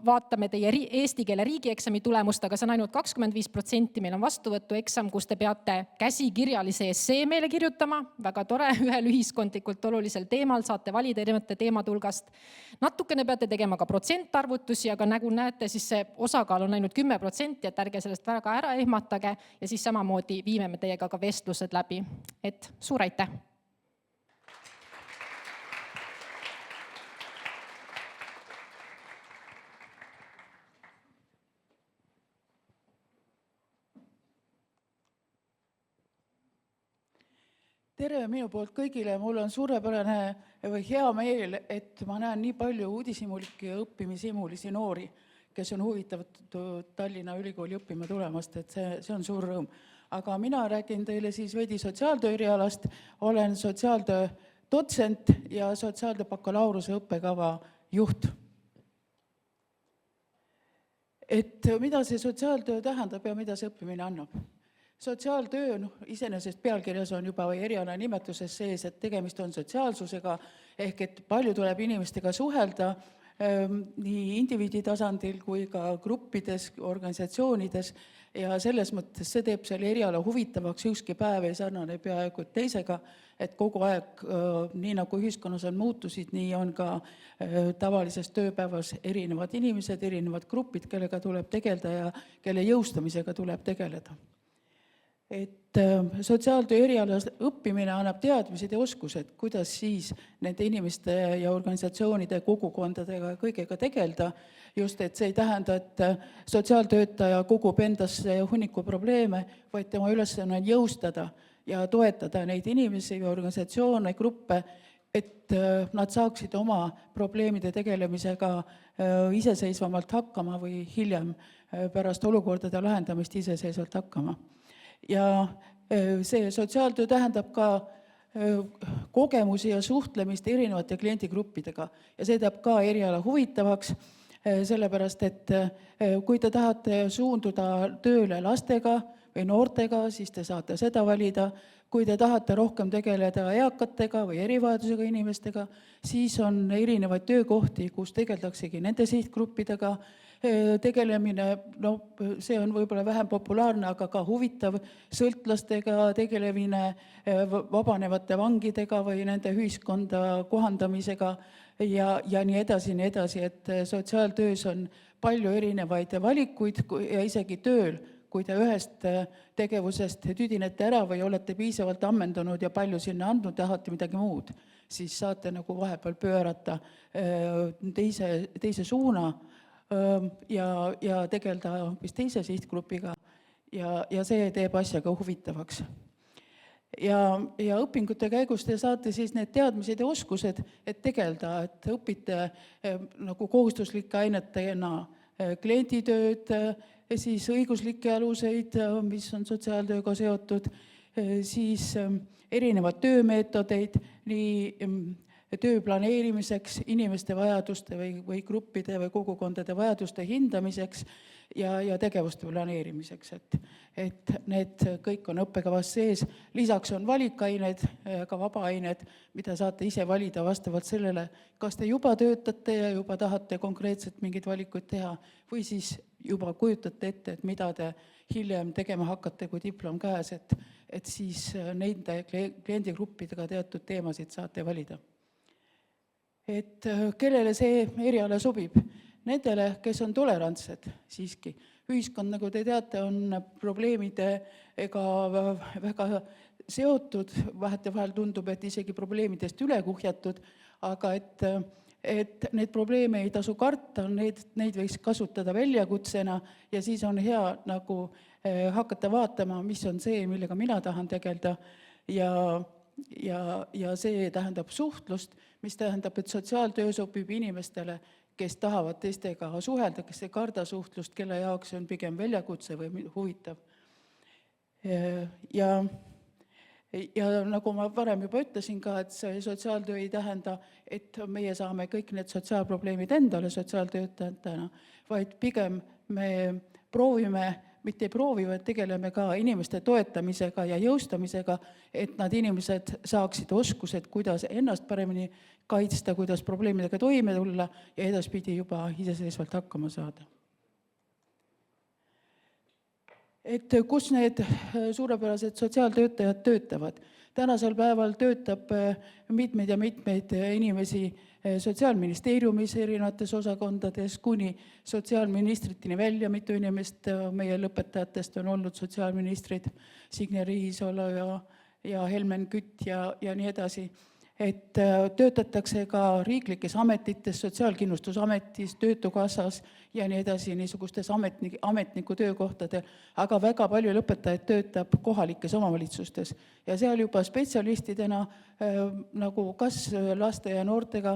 vaatame teie eesti keele riigieksami tulemust, aga see on ainult 25%, meil on vastuvõtueksam, kus te peate käsikirjalise essee meile kirjutama, väga tore, ühel ühiskondlikult olulisel teemal, saate valida erinevate teemade hulgast. Natukene peate tegema ka protsentarvutusi, aga nagu näete, siis see osakaal on ainult 10%, et ärge sellest väga ära ehmatage ja siis samamoodi viime me teiega ka vestlused läbi. Et suur aitäh! tere minu poolt kõigile, mul on suurepärane või hea meel, et ma näen nii palju uudishimulikke ja õppimishimulisi noori, kes on huvitatud Tallinna Ülikooli õppima tulemast, et see on suur rõõm. Aga mina räägin teile siis veidi sotsiaaltöö erialast, olen sotsiaaltöö dotsent ja sotsiaaltöö bakalaureuse õppekava juht. Et mida see sotsiaaltöö tähendab ja mida see õppimine annab? Sotsiaaltöö iseenesest pealkirjas on juba või eriala nimetuses sees, et tegemist on sotsiaalsusega, ehk et palju tuleb inimestega suhelda nii indiviidi tasandil kui ka gruppides, organisatsioonides ja selles mõttes see teeb selle eriala huvitavaks, ükski päev ei sarnane peaaegu teisega, et kogu aeg, nii nagu ühiskonnas on muutusid, nii on ka tavalises tööpäevas erinevad inimesed, erinevad grupid, kellega tuleb tegeleda ja kelle jõustamisega tuleb tegeleda. Et sotsiaaltöö erialas õppimine annab teadmised ja oskused, kuidas siis nende inimeste ja organisatsioonide, kogukondadega ja kõigega tegeleda. Just, et see ei tähenda, et sotsiaaltöötaja kogub endasse hunniku probleeme, vaid tema ülesanne on jõustada ja toetada neid inimesi või organisatsioone, gruppe, et nad saaksid oma probleemide tegelemisega iseseisvamalt hakkama või hiljem pärast olukordade lahendamist iseseisvalt hakkama. Ja see sotsiaaltöö tähendab ka kogemusi ja suhtlemist erinevate kliendigruppidega ja see teeb ka eriala huvitavaks, sellepärast et kui te tahate suunduda tööle lastega või noortega, siis te saate seda valida. Kui te tahate rohkem tegeleda eakatega või erivajadusega inimestega, siis on erinevaid töökohti, kus tegeldaksegi nende sihtgruppidega. Tegelemine, see on võib-olla vähem populaarne, aga ka huvitav, sõltlastega tegelemine, vabanevate vangidega või nende ühiskonda kohandamisega ja nii edasi, et sotsiaaltöös on palju erinevaid valikuid ja isegi tööl, kui te ühest tegevusest tüdinete ära või olete piisavalt ammendunud ja palju sinna andnud, tahate midagi muud, siis saate nagu vahepeal pöörata teise suuna ja tegeleda hoopis teise sihtgrupiga ja see teeb asjaga huvitavaks. Ja õpingute käigus te saate siis need teadmised ja oskused, et tegeleda, et õpite nagu kohustuslike ainetena klienditööd, siis õiguslikke aluseid, mis on sotsiaaltööga seotud, siis erinevad töömeetodeid, nii töö planeerimiseks, inimeste vajaduste või gruppide või kogukondade vajaduste hindamiseks ja tegevuste planeerimiseks. Et need kõik on õppekavas sees. Lisaks on valikained, ka vabaained, mida saate ise valida vastavalt sellele, kas te juba töötate ja juba tahate konkreetselt mingeid valikuid teha või siis juba kujutate ette, et mida te hiljem tegema hakkate, kui diplom käes, et siis nende kliendigruppidega teatud teemasid saate valida. Et kellele see eriala sobib? Nendele, kes on tolerantsed siiski. Ühiskond, nagu te teate, on probleemidega väga seotud, vahetevahel tundub, et isegi probleemidest üle kuhjatud, aga et need probleeme ei tasu karta, neid võiks kasutada väljakutsena ja siis on hea nagu hakata vaatama, mis on see, millega mina tahan tegeleda ja see tähendab suhtlust, mis tähendab, et sotsiaaltöö sobib inimestele, kes tahavad teistega suhelda, kes ei karda suhtlust, kelle jaoks on pigem väljakutse või huvitav. Ja nagu ma varem juba ütlesin ka, et see sotsiaaltöö ei tähenda, et meie saame kõik need sotsiaalprobleemid endale sotsiaaltöötajatena, vaid pigem me proovime, mitte ei proovi, vaid tegeleme ka inimeste toetamisega ja jõustamisega, et nad inimesed saaksid oskused, kuidas ennast paremini kaitsta, kuidas probleemidega toime tulla ja edaspidi juba iseseisvalt hakkama saada. Et kus need suurepärased sotsiaaltöötajad töötavad? Tänasel päeval töötab mitmeid ja mitmeid inimesi Sotsiaalministeeriumis erinevates osakondades kuni sotsiaalministriteni välja, mitu inimest meie lõpetajatest on olnud sotsiaalministrid, Signe Riisalo ja Helmen Kütt ja nii edasi. et töötatakse ka riiklikes ametites, Sotsiaalkindlustusametis, Töötukassas ja nii edasi, niisugustes ametniku töökohtadel, aga väga palju õpetajaid töötab kohalikes omavalitsustes ja seal juba spetsialistidena nagu kas laste ja noortega,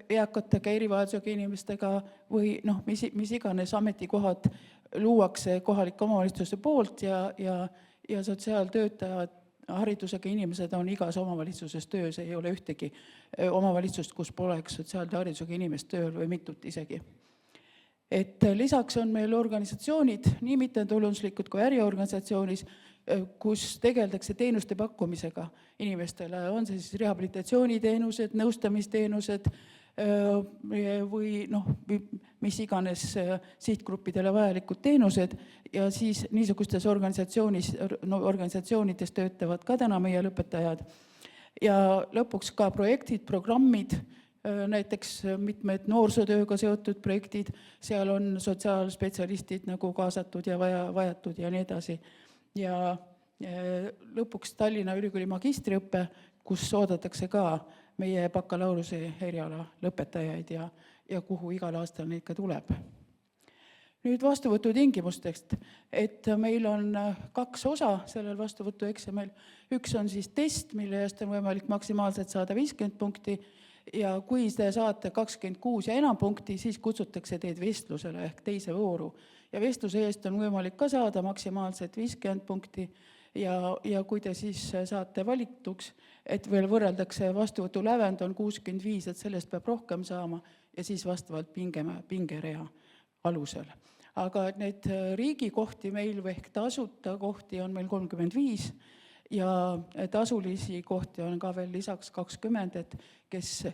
eakatega, erivajadusega inimestega või mis iganes ametikohad luuakse kohalike omavalitsuste poolt ja sotsiaaltöötajad, haridusega inimesed on igas omavalitsuses töös, ei ole ühtegi omavalitsust, kus poleks sotsiaalde haridusega inimest tööl või mitut isegi. Et lisaks on meil organisatsioonid, nii mittetulunduslikud kui äriorganisatsioonis, kus tegeldakse teenuste pakkumisega inimestele, on see siis rehabilitatsiooniteenused, nõustamisteenused või mis iganes sihtgruppidele vajalikud teenused ja siis niisugustes organisatsioonides töötavad ka täna meie lõpetajad. Ja lõpuks ka projektid, programmid, näiteks mitmed noorsootööga seotud projektid, seal on sotsiaalspetsialistid nagu kaasatud ja vajatud ja nii edasi. Ja lõpuks Tallinna Ülikooli magistriõppe, kus oodatakse ka meie bakalaureuse eriala lõpetajaid ja kuhu igal aastal neid ka tuleb. Nüüd vastuvõtu tingimustest, et meil on 2 osa sellel vastuvõtu eksamil. Üks on siis test, mille eest on võimalik maksimaalselt saada 50 punkti ja kui te saate 26 ja enam punkti, siis kutsutakse teid vestlusele ehk teise vooru. Ja vestluse eest on võimalik ka saada maksimaalselt 50 punkti ja kui te siis saate valituks, et veel võrreldakse vastuvõtu lävend on 65, et sellest peab rohkem saama ja siis vastavalt pingerea alusel. Aga need riigikohti meil ehk tasuta kohti on meil 35 ja tasulisi kohti on ka veel lisaks 20, et kes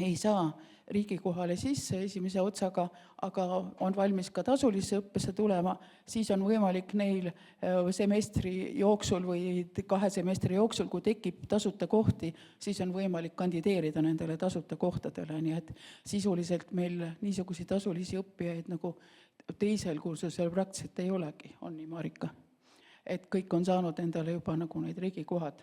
ei saa riigikohale sisse esimese otsaga, aga on valmis ka tasulisse õppesse tulema, siis on võimalik neil semestri jooksul või 2 semestri jooksul, kui tekib tasuta kohti, siis on võimalik kandideerida nendele tasuta kohtadele. Nii et sisuliselt meil niisugusi tasulisi õppijaid nagu teisel kursusel praktiliselt ei olegi, on nii, Marika? Et kõik on saanud endale juba nagu neid riigikohad.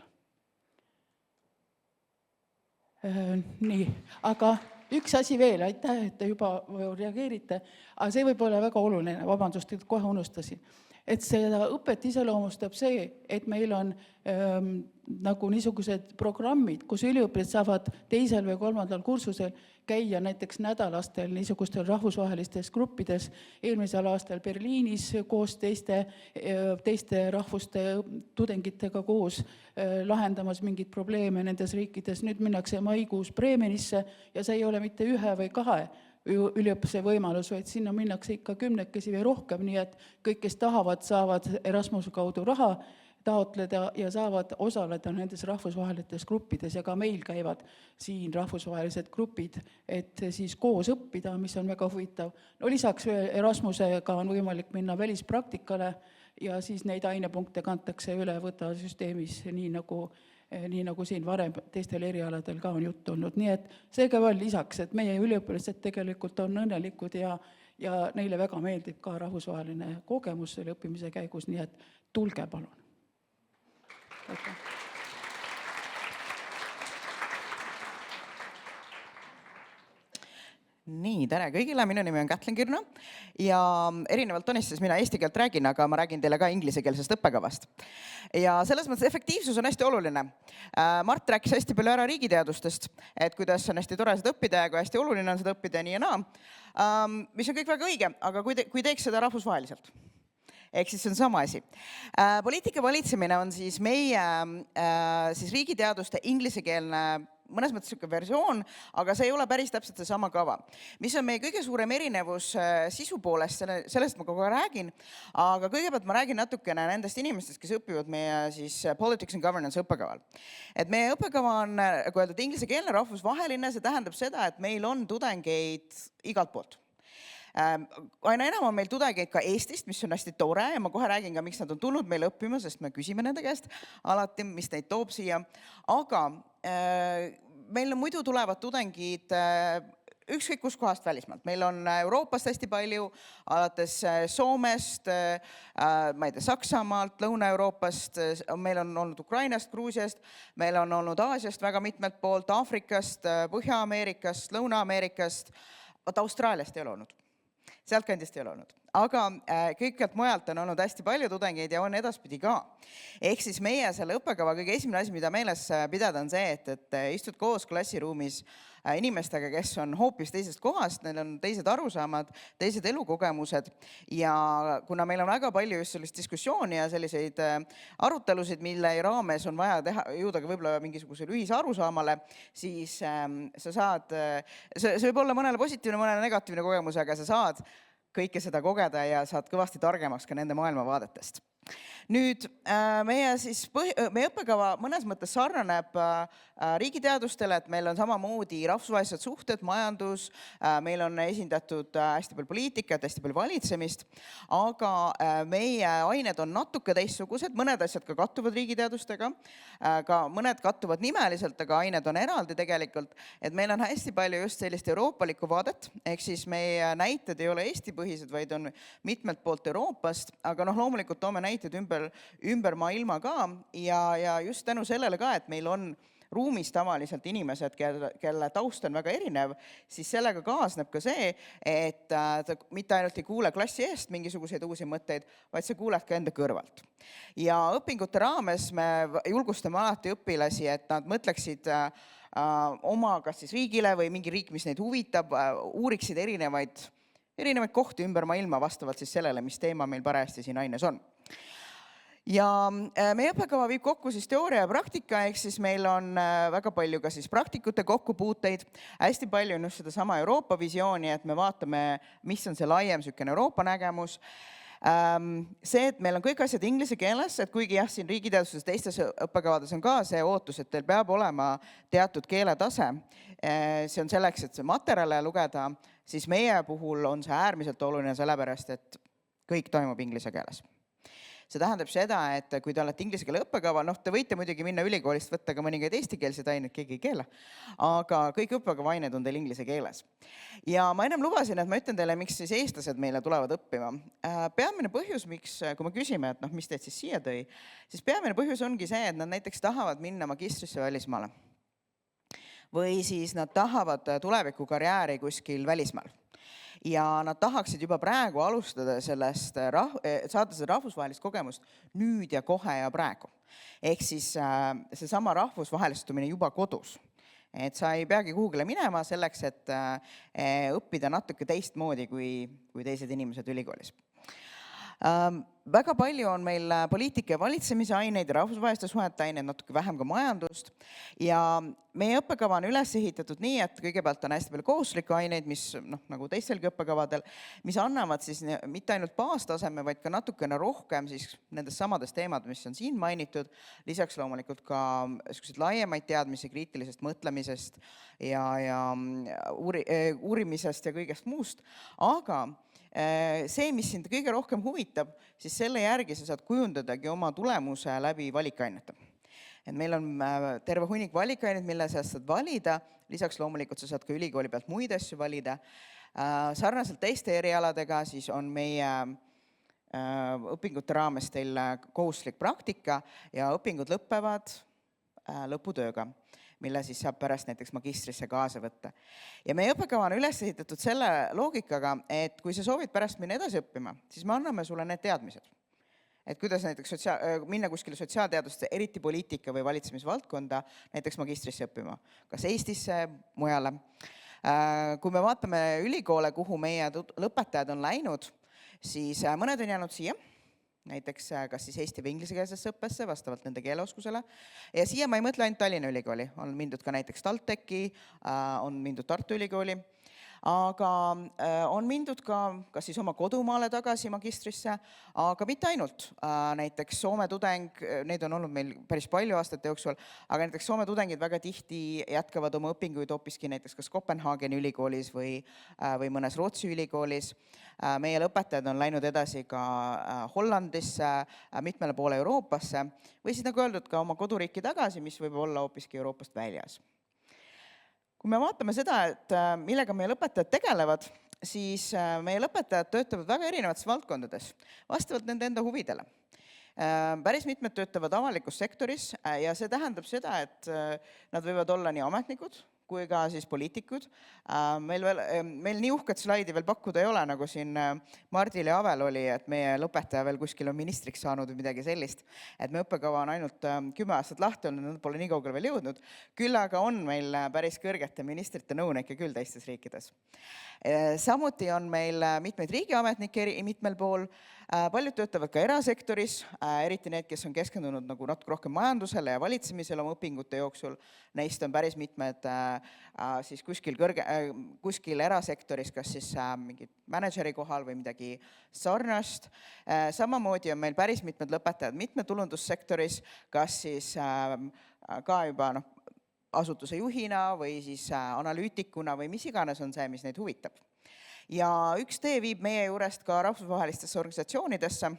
Nii, aga üks asi veel, aitäh, et te juba reageerite, aga see võib olla väga oluline, vabandust, et kohe unustasin. Et seda õpet iseloomustab see, et meil on nagu niisugused programmid, kus üliõpilased saavad 2. või 3. kursusel käia näiteks nädalastel niisugustel rahvusvahelistes gruppides, eelmisel aastal Berliinis koos teiste rahvuste tudengitega koos lahendamas mingid probleeme nendes riikides. Nüüd minnakse maikuus Bremenisse ja see ei ole mitte 1 või 2 üliõpilase võimalus, vaid sinna minnakse ikka 10 või rohkem, nii et kõik, kes tahavad, saavad Erasmuse kaudu raha taotleda ja saavad osaleda nendes rahvusvahelistes gruppides ja ka meil käivad siin rahvusvahelised grupid, et siis koos õppida, mis on väga huvitav. No lisaks Erasmusega on võimalik minna välispraktikale ja siis neid ainepunkte kantakse üle võtasüsteemis, nii nagu siin varem teistel erialadel ka on juttu olnud. Nii et seega veel lisaks, et meie üliõpilased tegelikult on õnnelikud ja neile väga meeldib ka rahvusvaheline kogemus selle õppimise käigus, nii et tulge palun. Nii, tere kõigile, minu nimi on Kätlin Kirno ja erinevalt Tonist siis mina eesti keelt räägin, aga ma räägin teile ka inglisekeelsest õppekavast. Ja selles mõttes efektiivsus on hästi oluline. Mart rääkis hästi palju ära riigiteadustest, et kuidas on hästi tore seda õppida ja kui hästi oluline on seda õppida nii ja naa, mis on kõik väga õige, aga kui teeks seda rahvusvaheliselt? Ehk siis see on sama asi. Poliitika valitsemine on siis meie riigiteaduste inglisekeelne mõnes mõttes selline versioon, aga see ei ole päris täpselt see sama kava. Mis on meie kõige suurem erinevus sisu poolest, sellest ma kogu aeg räägin, aga kõigepealt ma räägin natukene nendest inimestest, kes õpivad meie siis Politics and Governance õppekaval. Et meie õppekava on, kui öeldud, inglisekeelne, rahvusvaheline, see tähendab seda, et meil on tudengeid igalt poolt. Aina enam on meil tudengeid ka Eestist, mis on hästi tore ja ma kohe räägin ka, miks nad on tulnud meile õppima, sest me küsime nende käest alati, mis neid toob siia. Aga meil muidu tulevad tudengid ükskõik kus kohast välismaalt. Meil on Euroopast hästi palju, alates Soomest, ma ei tea, Saksamaalt, Lõuna-Euroopast, meil on olnud Ukrainast, Gruusiast, meil on olnud Aasiast väga mitmelt poolt, Aafrikast, Põhja-Ameerikast, Lõuna-Ameerikast, vaata Austraaliast ei ole olnud. Sealt kandist ei ole olnud. Aga kõikjalt mujalt on olnud hästi palju tudengeid ja on edaspidi ka. Ehk siis meie selle õppekava kõige esimene asi, mida meeles pidada, on see, et istud koos klassiruumis inimestega, kes on hoopis teisest kohast, neil on teised arusaamad, teised elukogemused ja kuna meil on väga palju just sellist diskussiooni ja selliseid arutelusid, mille raames on vaja jõuda ka võib-olla mingisugusele ühise arusaamale, siis sa saad, see võib olla mõnele positiivne, mõnele negatiivne kogemus, aga sa saad kõike seda kogeda ja saad kõvasti targemaks ka nende maailmavaadetest. Nüüd meie õppekava mõnes mõttes sarnaneb riigiteadustele, et meil on samamoodi rahvusvahelised suhted, majandus, meil on esindatud hästi palju poliitikat, hästi palju valitsemist, aga meie ained on natuke teistsugused, mõned asjad ka kattuvad riigiteadustega, ka mõned kattuvad nimeliselt, aga ained on eraldi tegelikult, et meil on hästi palju just sellist euroopalikku vaadet, ehk siis meie näited ei ole Eesti-põhised, vaid on mitmelt poolt Euroopast, aga loomulikult toome näited ümber maailma ka ja just tänu sellele ka, et meil on ruumis tavaliselt inimesed, kelle taust on väga erinev, siis sellega kaasneb ka see, et ta mitte ainult ei kuule klassi eest mingisuguseid uusi mõtteid, vaid sa kuuled ka enda kõrvalt. Ja õpingute raames me julgustame alati õpilasi, et nad mõtleksid oma kas siis riigile või mingi riik, mis neid huvitab, uuriksid erinevaid kohti ümber maailma vastavalt siis sellele, mis teema meil parajasti siin aines on. Ja meie õppekava viib kokku siis teooria ja praktika, ehk siis meil on väga palju ka siis praktikute kokkupuuteid, hästi palju on just seda sama Euroopa visiooni, et me vaatame, mis on see laiem sükene Euroopa nägemus. See, et meil on kõik asjad inglise keeles, et kuigi jah, siin riigiteaduses teistes õppekavades on ka see ootus, et teil peab olema teatud keeletase, see on selleks, et see materjale lugeda, siis meie puhul on see äärmiselt oluline sellepärast, et kõik toimub inglise keeles. See tähendab seda, et kui te olete inglise keele õppekava, te võite muidugi minna ülikoolist võtta ka mõningaid eestikeelseid aineid, keegi ei keela, aga kõik õppekava ained on teil inglise keeles. Ja ma ennem lubasin, et ma ütlen teile, miks siis eestlased meile tulevad õppima. Peamine põhjus, miks, kui me küsime, et mis teid siis siia tõi, siis peamine põhjus ongi see, et nad näiteks tahavad minna magistrisse välismaale. Või siis nad tahavad tulevikukarjääri kuskil välismaal. Ja nad tahaksid juba praegu alustada sellest, saada seda rahvusvahelist kogemust nüüd ja kohe ja praegu. Ehk siis see sama rahvusvahelistumine juba kodus. Et sa ei peagi kuhugile minema selleks, et õppida natuke teistmoodi kui teised inimesed ülikoolis. Väga palju on meil poliitika ja valitsemise aineid ja rahvusvaheliste suhete aineid, natuke vähem ka majandust. Ja meie õppekava on üles ehitatud nii, et kõigepealt on hästi palju kohustuslikke aineid, mis nagu teistelgi õppekavadel, mis annavad siis mitte ainult baastaseme, vaid ka natukene rohkem siis nendest samadest teemad, mis on siin mainitud. Lisaks loomulikult ka laiemaid teadmisi kriitilisest mõtlemisest ja uurimisest ja kõigest muust. Aga see, mis sind kõige rohkem huvitab, siis selle järgi sa saad kujundadagi oma tulemuse läbi valikainete. Et meil on terve hunnik valikained, mille sa saad valida, lisaks loomulikult sa saad ka ülikooli pealt muid asju valida. Sarnaselt teiste erialadega siis on meie õpingute raames teil kohustuslik praktika ja õpingud lõppevad lõputööga, mille siis saab pärast näiteks magistrisse kaasa võtta. Ja meie õppekava on üles ehitatud selle loogikaga, et kui sa soovid pärast minna edasi õppima, siis me anname sulle need teadmised. Et kuidas näiteks minna kuskile sotsiaalteaduste, eriti poliitika või valitsemisvaldkonda, näiteks magistrisse õppima, kas Eestisse, mujale. Kui me vaatame ülikoole, kuhu meie lõpetajad on läinud, siis mõned on jäänud siia, näiteks kas siis eesti või ingliskeelsesse õppesse, vastavalt nende keeleoskusele. Ja siia ma ei mõtle ainult Tallinna Ülikooli, on mindud ka näiteks TalTechi, on mindud Tartu Ülikooli, aga on mindud ka kas siis oma kodumaale tagasi magistrisse, aga mitte ainult. Näiteks Soome tudeng, neid on olnud meil päris palju aastate jooksul, aga näiteks Soome tudengid väga tihti jätkavad oma õpinguid hoopiski näiteks kas Kopenhaageni ülikoolis või mõnes Rootsi ülikoolis. Meie lõpetajad on läinud edasi ka Hollandisse, mitmele poole Euroopasse või siis nagu öeldud ka oma koduriiki tagasi, mis võib olla hoopiski Euroopast väljas. kui me vaatame seda, et millega meie lõpetajad tegelevad, siis meie lõpetajad töötavad väga erinevates valdkondades, vastavalt nende enda huvidele. Päris mitmed töötavad avalikus sektoris ja see tähendab seda, et nad võivad olla nii ametnikud kui ka siis poliitikud. Meil nii uhket slaidi veel pakkuda ei ole, nagu siin Mardil ja Avel oli, et meie lõpetaja veel kuskil on ministriks saanud või midagi sellist. Et me õppekava on ainult 10 aastat lahti olnud, nad pole nii kaugele veel jõudnud. Küll aga on meil päris kõrgete ministrite nõunikke küll teistes riikides. Samuti on meil mitmeid riigiametnikke mitmel pool. Paljud töötavad ka erasektoris, eriti need, kes on keskendunud nagu natuke rohkem majandusele ja valitsemisele oma õpingute jooksul. Neist on päris mitmed siis kuskil erasektoris, kas siis mingi manažeri kohal või midagi sarnast. Samamoodi on meil päris mitmed lõpetajad mitmetulundussektoris, kas siis ka juba asutuse juhina või siis analüütikuna või mis iganes on see, mis neid huvitab. Ja üks tee viib meie juurest ka rahvusvahelistesse organisatsioonidesse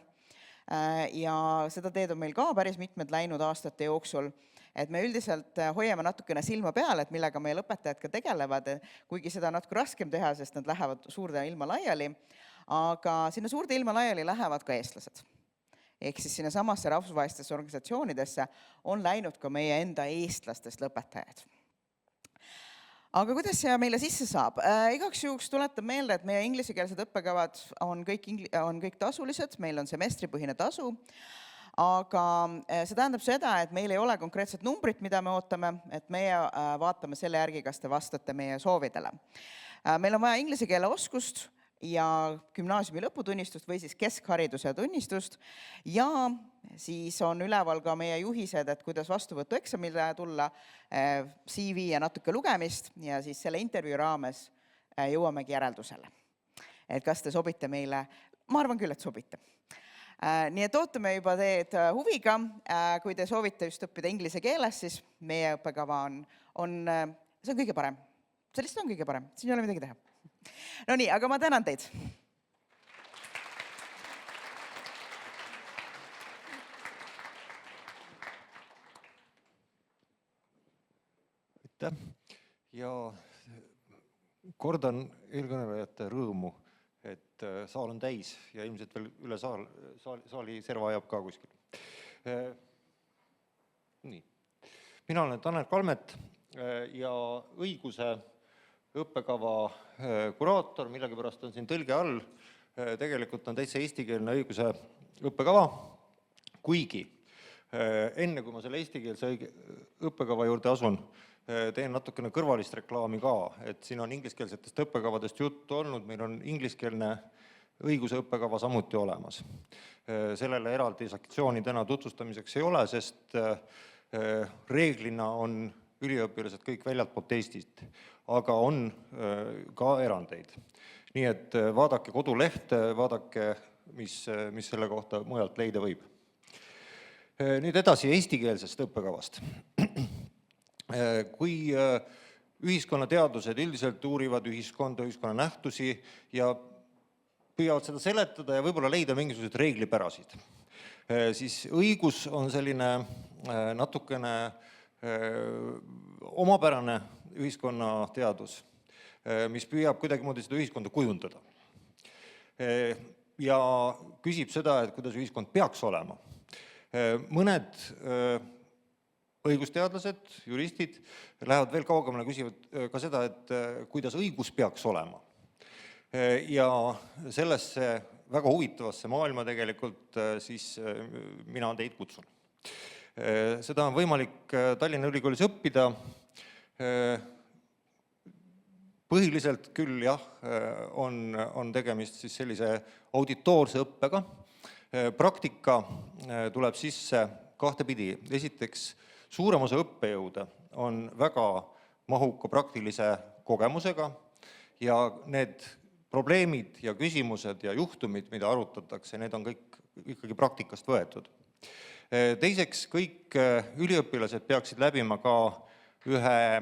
ja seda teed on meil ka päris mitmed läinud aastate jooksul, et me üldiselt hoiame natukene silma peal, et millega meie lõpetajad ka tegelevad, kuigi seda on natuke raskem teha, sest nad lähevad suurde ilma laiali, aga sinna suurde ilma laiali lähevad ka eestlased. Ehk siis sinna samasse rahvusvahelistesse organisatsioonidesse on läinud ka meie enda eestlastest lõpetajad. Aga kuidas see meile sisse saab? Igaks juhuks tuletan meelde, et meie inglisekeelsed õppekavad on kõik tasulised, meil on semestripõhine tasu, aga see tähendab seda, et meil ei ole konkreetset numbrit, mida me ootame, et meie vaatame selle järgi, kas te vastate meie soovidele. Meil on vaja inglise keele oskust ja gümnaasiumi lõputunnistust või siis keskhariduse tunnistust ja siis on üleval ka meie juhised, et kuidas vastuvõtueksamile tulla, CV ja natuke lugemist ja siis selle intervjuu raames jõuamegi järeldusele. Et kas te sobite meile? Ma arvan küll, et sobite. Nii et ootame juba teed huviga. Kui te soovite just õppida inglise keeles, siis meie õppekava on kõige parem. See lihtsalt on kõige parem, siin ei ole midagi teha. No nii, aga ma tänan teid. Aitäh. Ja kordan eelkõnelejate rõõmu, et saal on täis ja ilmselt veel üle saali serva ajab ka kuskil. Nii. Mina olen Tanel Kalmet ja õiguse õppekava kuraator, millegipärast on siin tõlge all. Tegelikult on täitsa eestikeelne õiguse õppekava, kuigi enne kui ma selle eestikeelse õppekava juurde asun, teen natukene kõrvalist reklaami ka, et siin on ingliskeelsetest õppekavadest juttu olnud, meil on ingliskeelne õiguse õppekava samuti olemas. Sellele eraldi sektsiooni täna tutvustamiseks ei ole, sest reeglina on üliõpilased kõik väljatpoolt Eestist, aga on ka erandeid. Nii et vaadake kodulehte, vaadake, mis selle kohta mujalt leida võib. Nüüd edasi eestikeelsest õppekavast. Kui ühiskonnateadused üldiselt uurivad ühiskonna nähtusi ja püüavad seda seletada ja võib-olla leida mingisuguseid reeglipärasid, siis õigus on selline natukene omapärane ühiskonnateadus, mis püüab kuidagimoodi seda ühiskonda kujundada. Ja küsib seda, et kuidas ühiskond peaks olema. Mõned õigusteadlased, juristid lähevad veel kaugemale, küsivad ka seda, et kuidas õigus peaks olema. Ja sellesse väga huvitavasse maailma tegelikult siis mina teid kutsun. Seda on võimalik Tallinna Ülikoolis õppida. Põhiliselt küll jah, on tegemist siis sellise auditoorse õppega. Praktika tuleb sisse kahtepidi. Esiteks, suurem osa õppejõude on väga mahuka praktilise kogemusega ja need probleemid ja küsimused ja juhtumid, mida arutatakse, need on kõik ikkagi praktikast võetud. Teiseks, kõik üliõpilased peaksid läbima ka ühe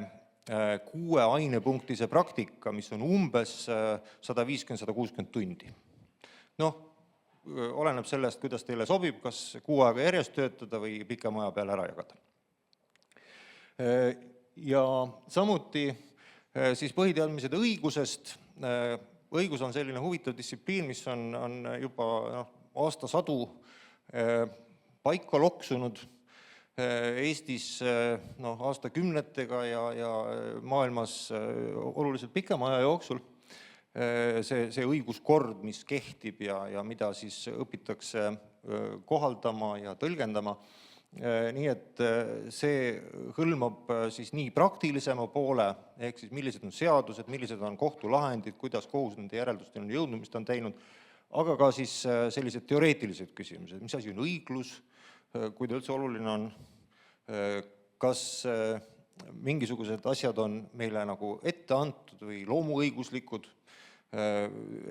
6 ainepunktise praktika, mis on umbes 150-160 tundi. Oleneb sellest, kuidas teile sobib, kas 6 aega järjest töötada või pikema aja peale ära jagada. Ja samuti Siis põhiteadmised õigusest. Õigus on selline huvitav distsipliin, mis on juba aastasadu paika loksunud Eestis aastakümnetega ja maailmas oluliselt pikema aja jooksul. See õiguskord, mis kehtib ja mida siis õpitakse kohaldama ja tõlgendama. Nii et see hõlmab siis nii praktilisema poole, ehk siis millised on seadused, millised on kohtulahendid, kuidas kohus nende järeldusteni on jõudnud, mis ta on teinud, aga ka siis sellised teoreetilised küsimused, mis asi on õiglus, kui ta üldse oluline on, kas mingisugused asjad on meile nagu ette antud või loomuõiguslikud,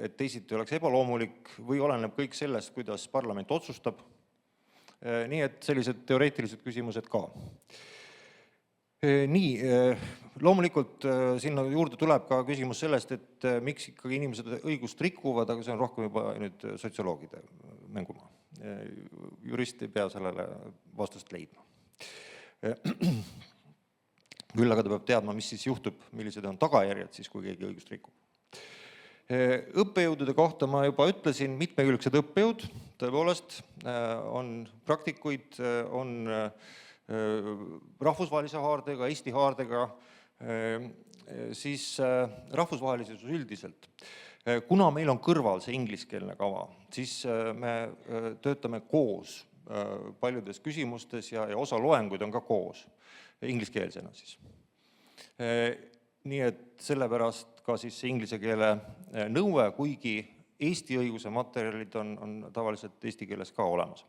et teisiti oleks ebaloomulik või oleneb kõik sellest, kuidas parlament otsustab. Nii et sellised teoreetilised küsimused ka. Nii, loomulikult sinna juurde tuleb ka küsimus sellest, et miks ikkagi inimesed õigust rikuvad, aga see on rohkem juba nüüd sotsioloogide mängumaa. Jurist ei pea sellele vastust leidma. Küll aga ta peab teadma, mis siis juhtub, millised on tagajärjed siis, kui keegi õigust rikub. Õppejõudude kohta ma juba ütlesin, mitmekülgsed õppejõud, tõepoolest on praktikuid, on rahvusvahelise haardega, Eesti haardega, siis rahvusvahelisus üldiselt. Kuna meil on kõrval see ingliskeelne kava, siis me töötame koos paljudes küsimustes ja osa loenguid on ka koos, ingliskeelsena siis. Nii et sellepärast ka siis see inglise keele nõue, kuigi Eesti õiguse materjalid on tavaliselt eesti keeles ka olemas.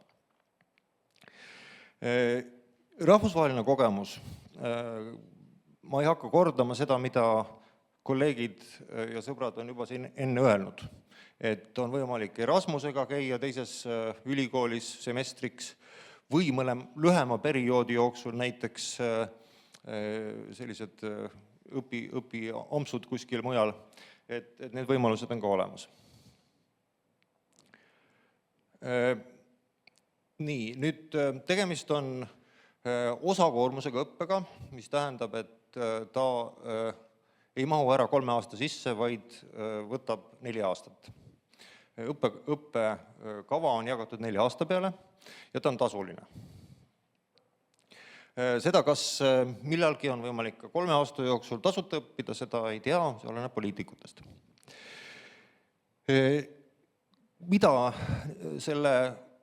Rahvusvaheline kogemus. Ma ei hakka kordama seda, mida kolleegid ja sõbrad on juba siin enne öelnud, et on võimalik Erasmusega käia teises ülikoolis semestriks või mõne lühema perioodi jooksul näiteks sellised õpiampsud kuskil mujal, et need võimalused on ka olemas. Nii, nüüd tegemist on osakoormusega õppega, mis tähendab, et ta ei mahu ära 3 aasta sisse, vaid võtab 4 aastat. Õppekava on jagatud 4 aasta peale ja ta on tasuline. Seda, kas millalgi on võimalik ka 3 aasta jooksul tasuta õppida, seda ei tea, see oleneb poliitikutest. Mida selle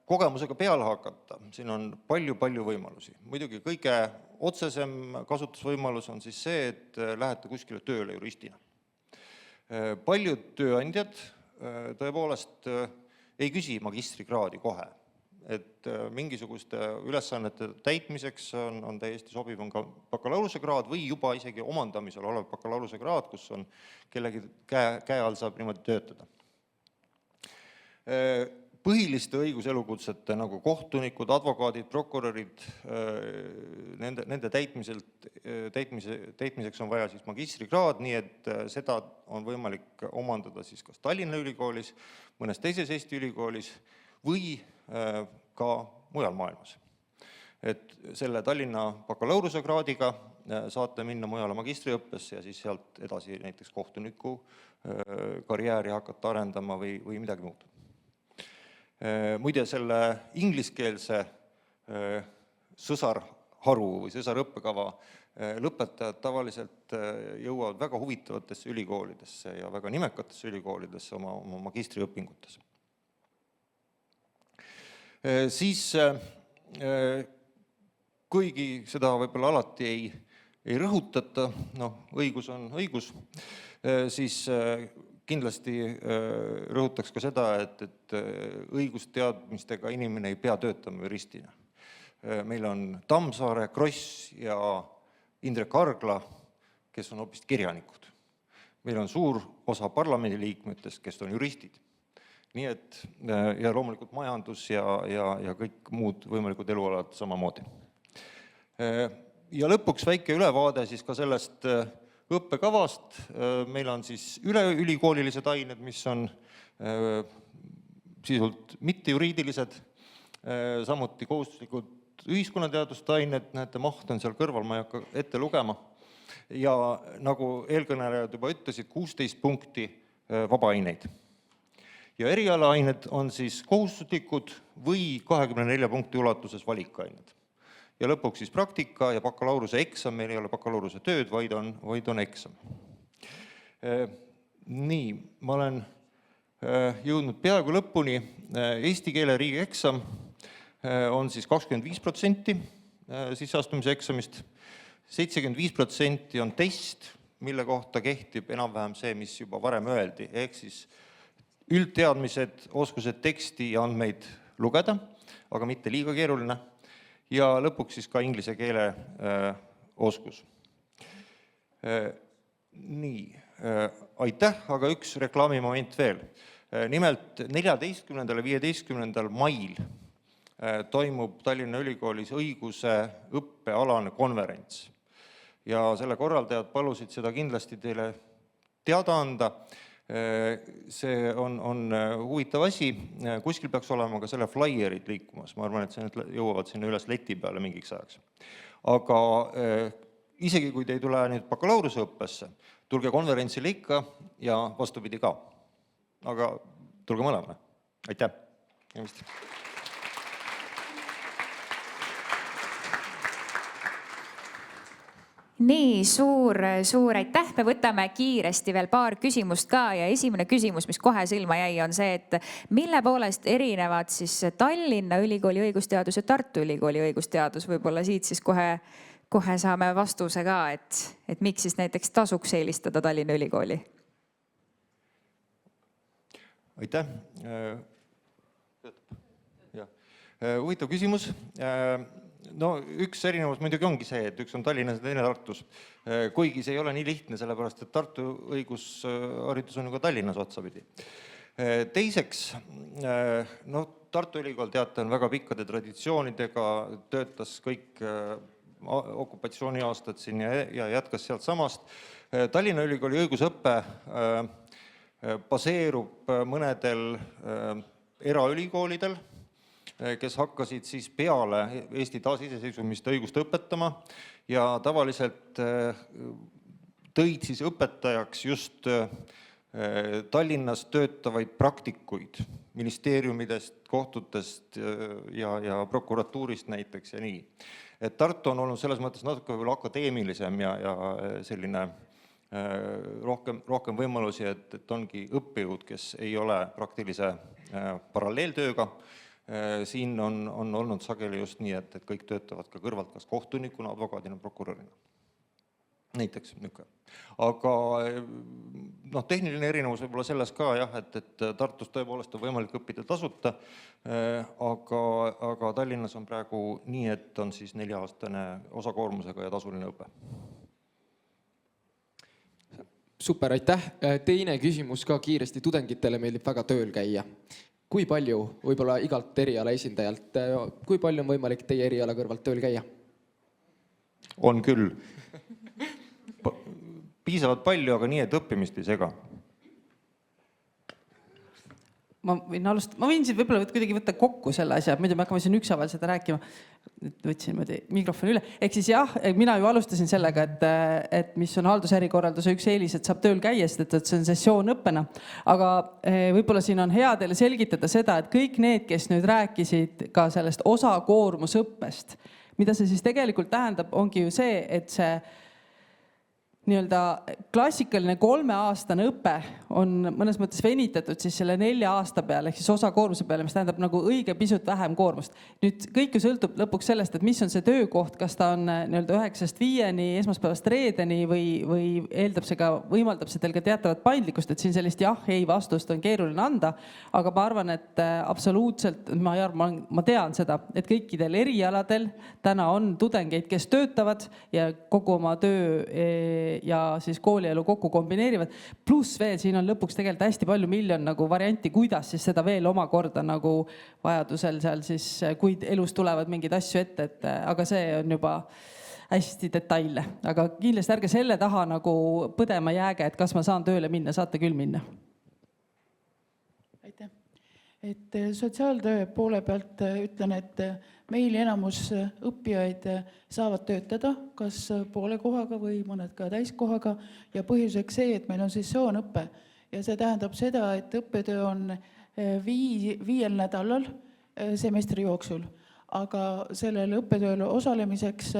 kogemusega peale hakata? Siin on palju võimalusi. Muidugi kõige otsesem kasutusvõimalus on siis see, et lähete kuskile tööle juristina. Paljud tööandjad tõepoolest ei küsi magistrikraadi kohe. Et mingisuguste ülesannete täitmiseks on täiesti sobiv on ka bakalaureusekraad või juba isegi omandamisel olev bakalaureusekraad, kus on kellegi käe all saab niimoodi töötada. Põhiliste õiguselukutsete nagu kohtunikud, advokaadid, prokurörid, nende täitmiseks on vaja siis magistrikraad, nii et seda on võimalik omandada siis kas Tallinna ülikoolis, mõnes teises Eesti ülikoolis või ka mujal maailmas. Et selle Tallinna bakalaureuse-kraadiga saate minna mujale magistriõppesse ja siis sealt edasi näiteks kohtuniku karjääri hakata arendama või midagi muud. Muide, selle ingliskeelse sõsarharu või sõsarõppekava lõpetajad tavaliselt jõuavad väga huvitavatesse ülikoolidesse ja väga nimekatesse ülikoolidesse oma magistriõpingutes. Siis, kuigi seda võib-olla alati ei rõhutata, õigus on õigus, siis kindlasti rõhutaks ka seda, et õigusteadmistega inimene ei pea töötama juristina. Meil on Tammsaare, Kross ja Indrek Argla, kes on hoopis kirjanikud. Meil on suur osa parlamendiliikmetest, kes on juristid. Nii et, ja loomulikult majandus ja kõik muud võimalikud elualad samamoodi. Ja lõpuks väike ülevaade siis ka sellest õppekavast. Meil on siis üleülikoolilised ained, mis on sisult mittejuriidilised, samuti kohustuslikud ühiskonnateaduste ained, näete, maht on seal kõrval, ma ei hakka ette lugema. ja nagu eelkõnelejad juba ütlesid, 16 punkti vabaaineid. Ja erialaained on siis kohustuslikud või 24 punkti ulatuses valikained. Ja lõpuks siis praktika ja bakalaureuse eksam, meil ei ole bakalaureuse tööd, vaid on eksam. Nii, ma olen jõudnud peaaegu lõpuni. Eesti keele riigieksam on siis 25% sisseastumise eksamist, 75% on test, mille kohta kehtib enam-vähem see, mis juba varem öeldi, ehk siis üldteadmised, oskused teksti ja andmeid lugeda, aga mitte liiga keeruline, ja lõpuks siis ka inglise keele oskus. Nii, aitäh, aga üks reklaamimoment veel. Nimelt 14. ja 15. mail toimub Tallinna Ülikoolis õiguse õppealane konverents. Ja selle korraldajad palusid seda kindlasti teile teada anda. See on huvitav asi, kuskil peaks olema ka selle flaierid liikumas, ma arvan, et see jõuavad sinna üles leti peale mingiks ajaks. Aga isegi kui te ei tule nüüd bakalaureuse õppesse, tulge konverentsile ikka ja vastupidi ka. Aga tulge mõlemale. Aitäh! Nii, suur aitäh. Me võtame kiiresti veel paar küsimust ka ja esimene küsimus, mis kohe silma jäi, on see, et mille poolest erinevad siis Tallinna Ülikooli õigusteadus ja Tartu Ülikooli õigusteadus? Võib-olla siit siis kohe saame vastuse ka, et miks siis näiteks tasuks eelistada Tallinna Ülikooli? Aitäh. Huvitav küsimus. No üks erinevus muidugi ongi see, et üks on Tallinnas ja teine Tartus. Kuigi see ei ole nii lihtne, sellepärast et Tartu õigusharidus on ju ka Tallinnas otsapidi. Teiseks, Tartu Ülikool teate on väga pikkade traditsioonidega, töötas kõik okupatsiooniaastad siin ja jätkas sealt samast. Tallinna Ülikooli õigusõppe baseerub mõnedel eraülikoolidel, kes hakkasid siis peale Eesti taasiseseisvumist õigust õpetama ja tavaliselt tõid siis õpetajaks just Tallinnas töötavaid praktikuid ministeeriumidest, kohtutest ja prokuratuurist näiteks ja nii. Et Tartu on olnud selles mõttes natuke võib-olla akadeemilisem ja selline rohkem võimalusi, et ongi õppejõud, kes ei ole praktilise paralleeltööga. Siin on olnud sageli just nii, et kõik töötavad ka kõrvalt kas kohtunikuna, advokaadina, prokurörina. Näiteks niisugune. Aga tehniline erinevus võib-olla selles ka, jah, et Tartus tõepoolest on võimalik õppida tasuta, aga Tallinnas on praegu nii, et on siis 4-aastane osakoormusega ja tasuline õpe. Super, aitäh. Teine küsimus ka kiiresti. Tudengitele meeldib väga tööl käia. Kui palju, võib-olla igalt eriala esindajalt, kui palju on võimalik teie eriala kõrvalt tööl käia? On küll. Piisavalt palju, aga nii, et õppimist ei sega. Ma võin siin võib-olla kuidagi võtta kokku selle asja, muidu me hakkame siin üksaval seda rääkima. Võtsin mikrofoni üle. Ehk siis jah, mina ju alustasin sellega, et mis on haldusärikorralduse üks eelis, et saab tööl käia, sest et see on sessioon õppena. Aga võib-olla siin on hea teile selgitada seda, et kõik need, kes nüüd rääkisid ka sellest osakoormusõppest, mida see siis tegelikult tähendab, ongi ju see, et see nii-öelda klassikaline 3-aastane õpe on mõnes mõttes venitatud siis selle 4 aasta peale, ehk siis osakoormuse peale, mis tähendab nagu õige pisut vähem koormust. Nüüd kõik ju sõltub lõpuks sellest, et mis on see töökoht, kas ta on nii-öelda 9-5 esmaspäevast reedeni või eeldab see ka, võimaldab see teil ka teatavat paindlikkust, et siin sellist jah-ei vastust on keeruline anda, aga ma arvan, et absoluutselt, ma tean seda, et kõikidel erialadel täna on tudengeid, kes töötavad ja kogu oma töö ja siis koolielu kokku kombineerivad. Pluss veel, siin on lõpuks tegelikult hästi palju miljon nagu varianti, kuidas siis seda veel omakorda nagu vajadusel seal siis, kui elus tulevad mingid asju ette, aga see on juba hästi detaile. Aga kindlasti ärge selle taha nagu põdema jääge, et kas ma saan tööle minna, saate küll minna. Aitäh. et sotsiaaltöö poole pealt ütlen, et meil enamus õppijaid saavad töötada kas poole kohaga või mõned ka täiskohaga ja põhjuseks see, et meil on sessioonõpe ja see tähendab seda, et õppetöö on 5 nädalal semestri jooksul, aga sellel õppetööl osalemiseks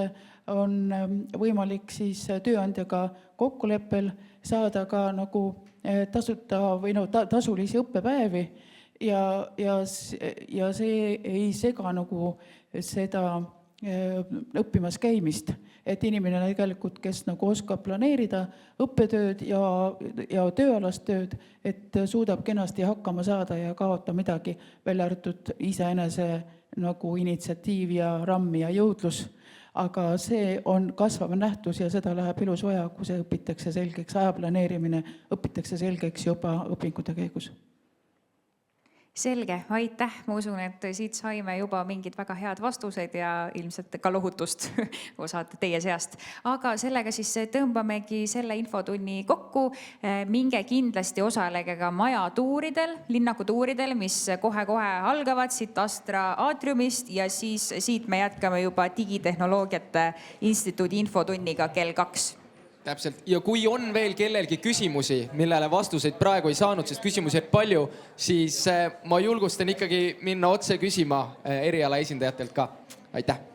on võimalik siis tööandjaga kokkuleppel saada ka nagu tasuta või tasulisi õppepäevi ja see ei sega nagu seda õppimas käimist, et inimene tegelikult, kes nagu oskab planeerida õppetööd ja tööalast tööd, et suudab kenasti hakkama saada ja kaota midagi, välja arvatud iseenese nagu initsiatiiv ja ramm ja jõudlus. Aga see on kasvav nähtus ja seda läheb ilus vaja, kui see õpitakse selgeks, ajaplaneerimine õpitakse selgeks juba õpingute käigus. Selge, aitäh. Ma usun, et siit saime juba mingid väga head vastused ja ilmselt ka lohutust osad teie seast. Aga sellega siis tõmbamegi selle infotunni kokku. Minge kindlasti osalege ka majatuuridel, linnakutuuridel, mis kohe-kohe algavad siit Astra aatriumist ja siis siit me jätkame juba Digitehnoloogiate Instituudi infotunniga kell 2. Täpselt. Ja kui on veel kellelgi küsimusi, millele vastuseid praegu ei saanud, sest küsimusi on palju, siis ma julgustan ikkagi minna otse küsima eriala esindajatelt ka. Aitäh!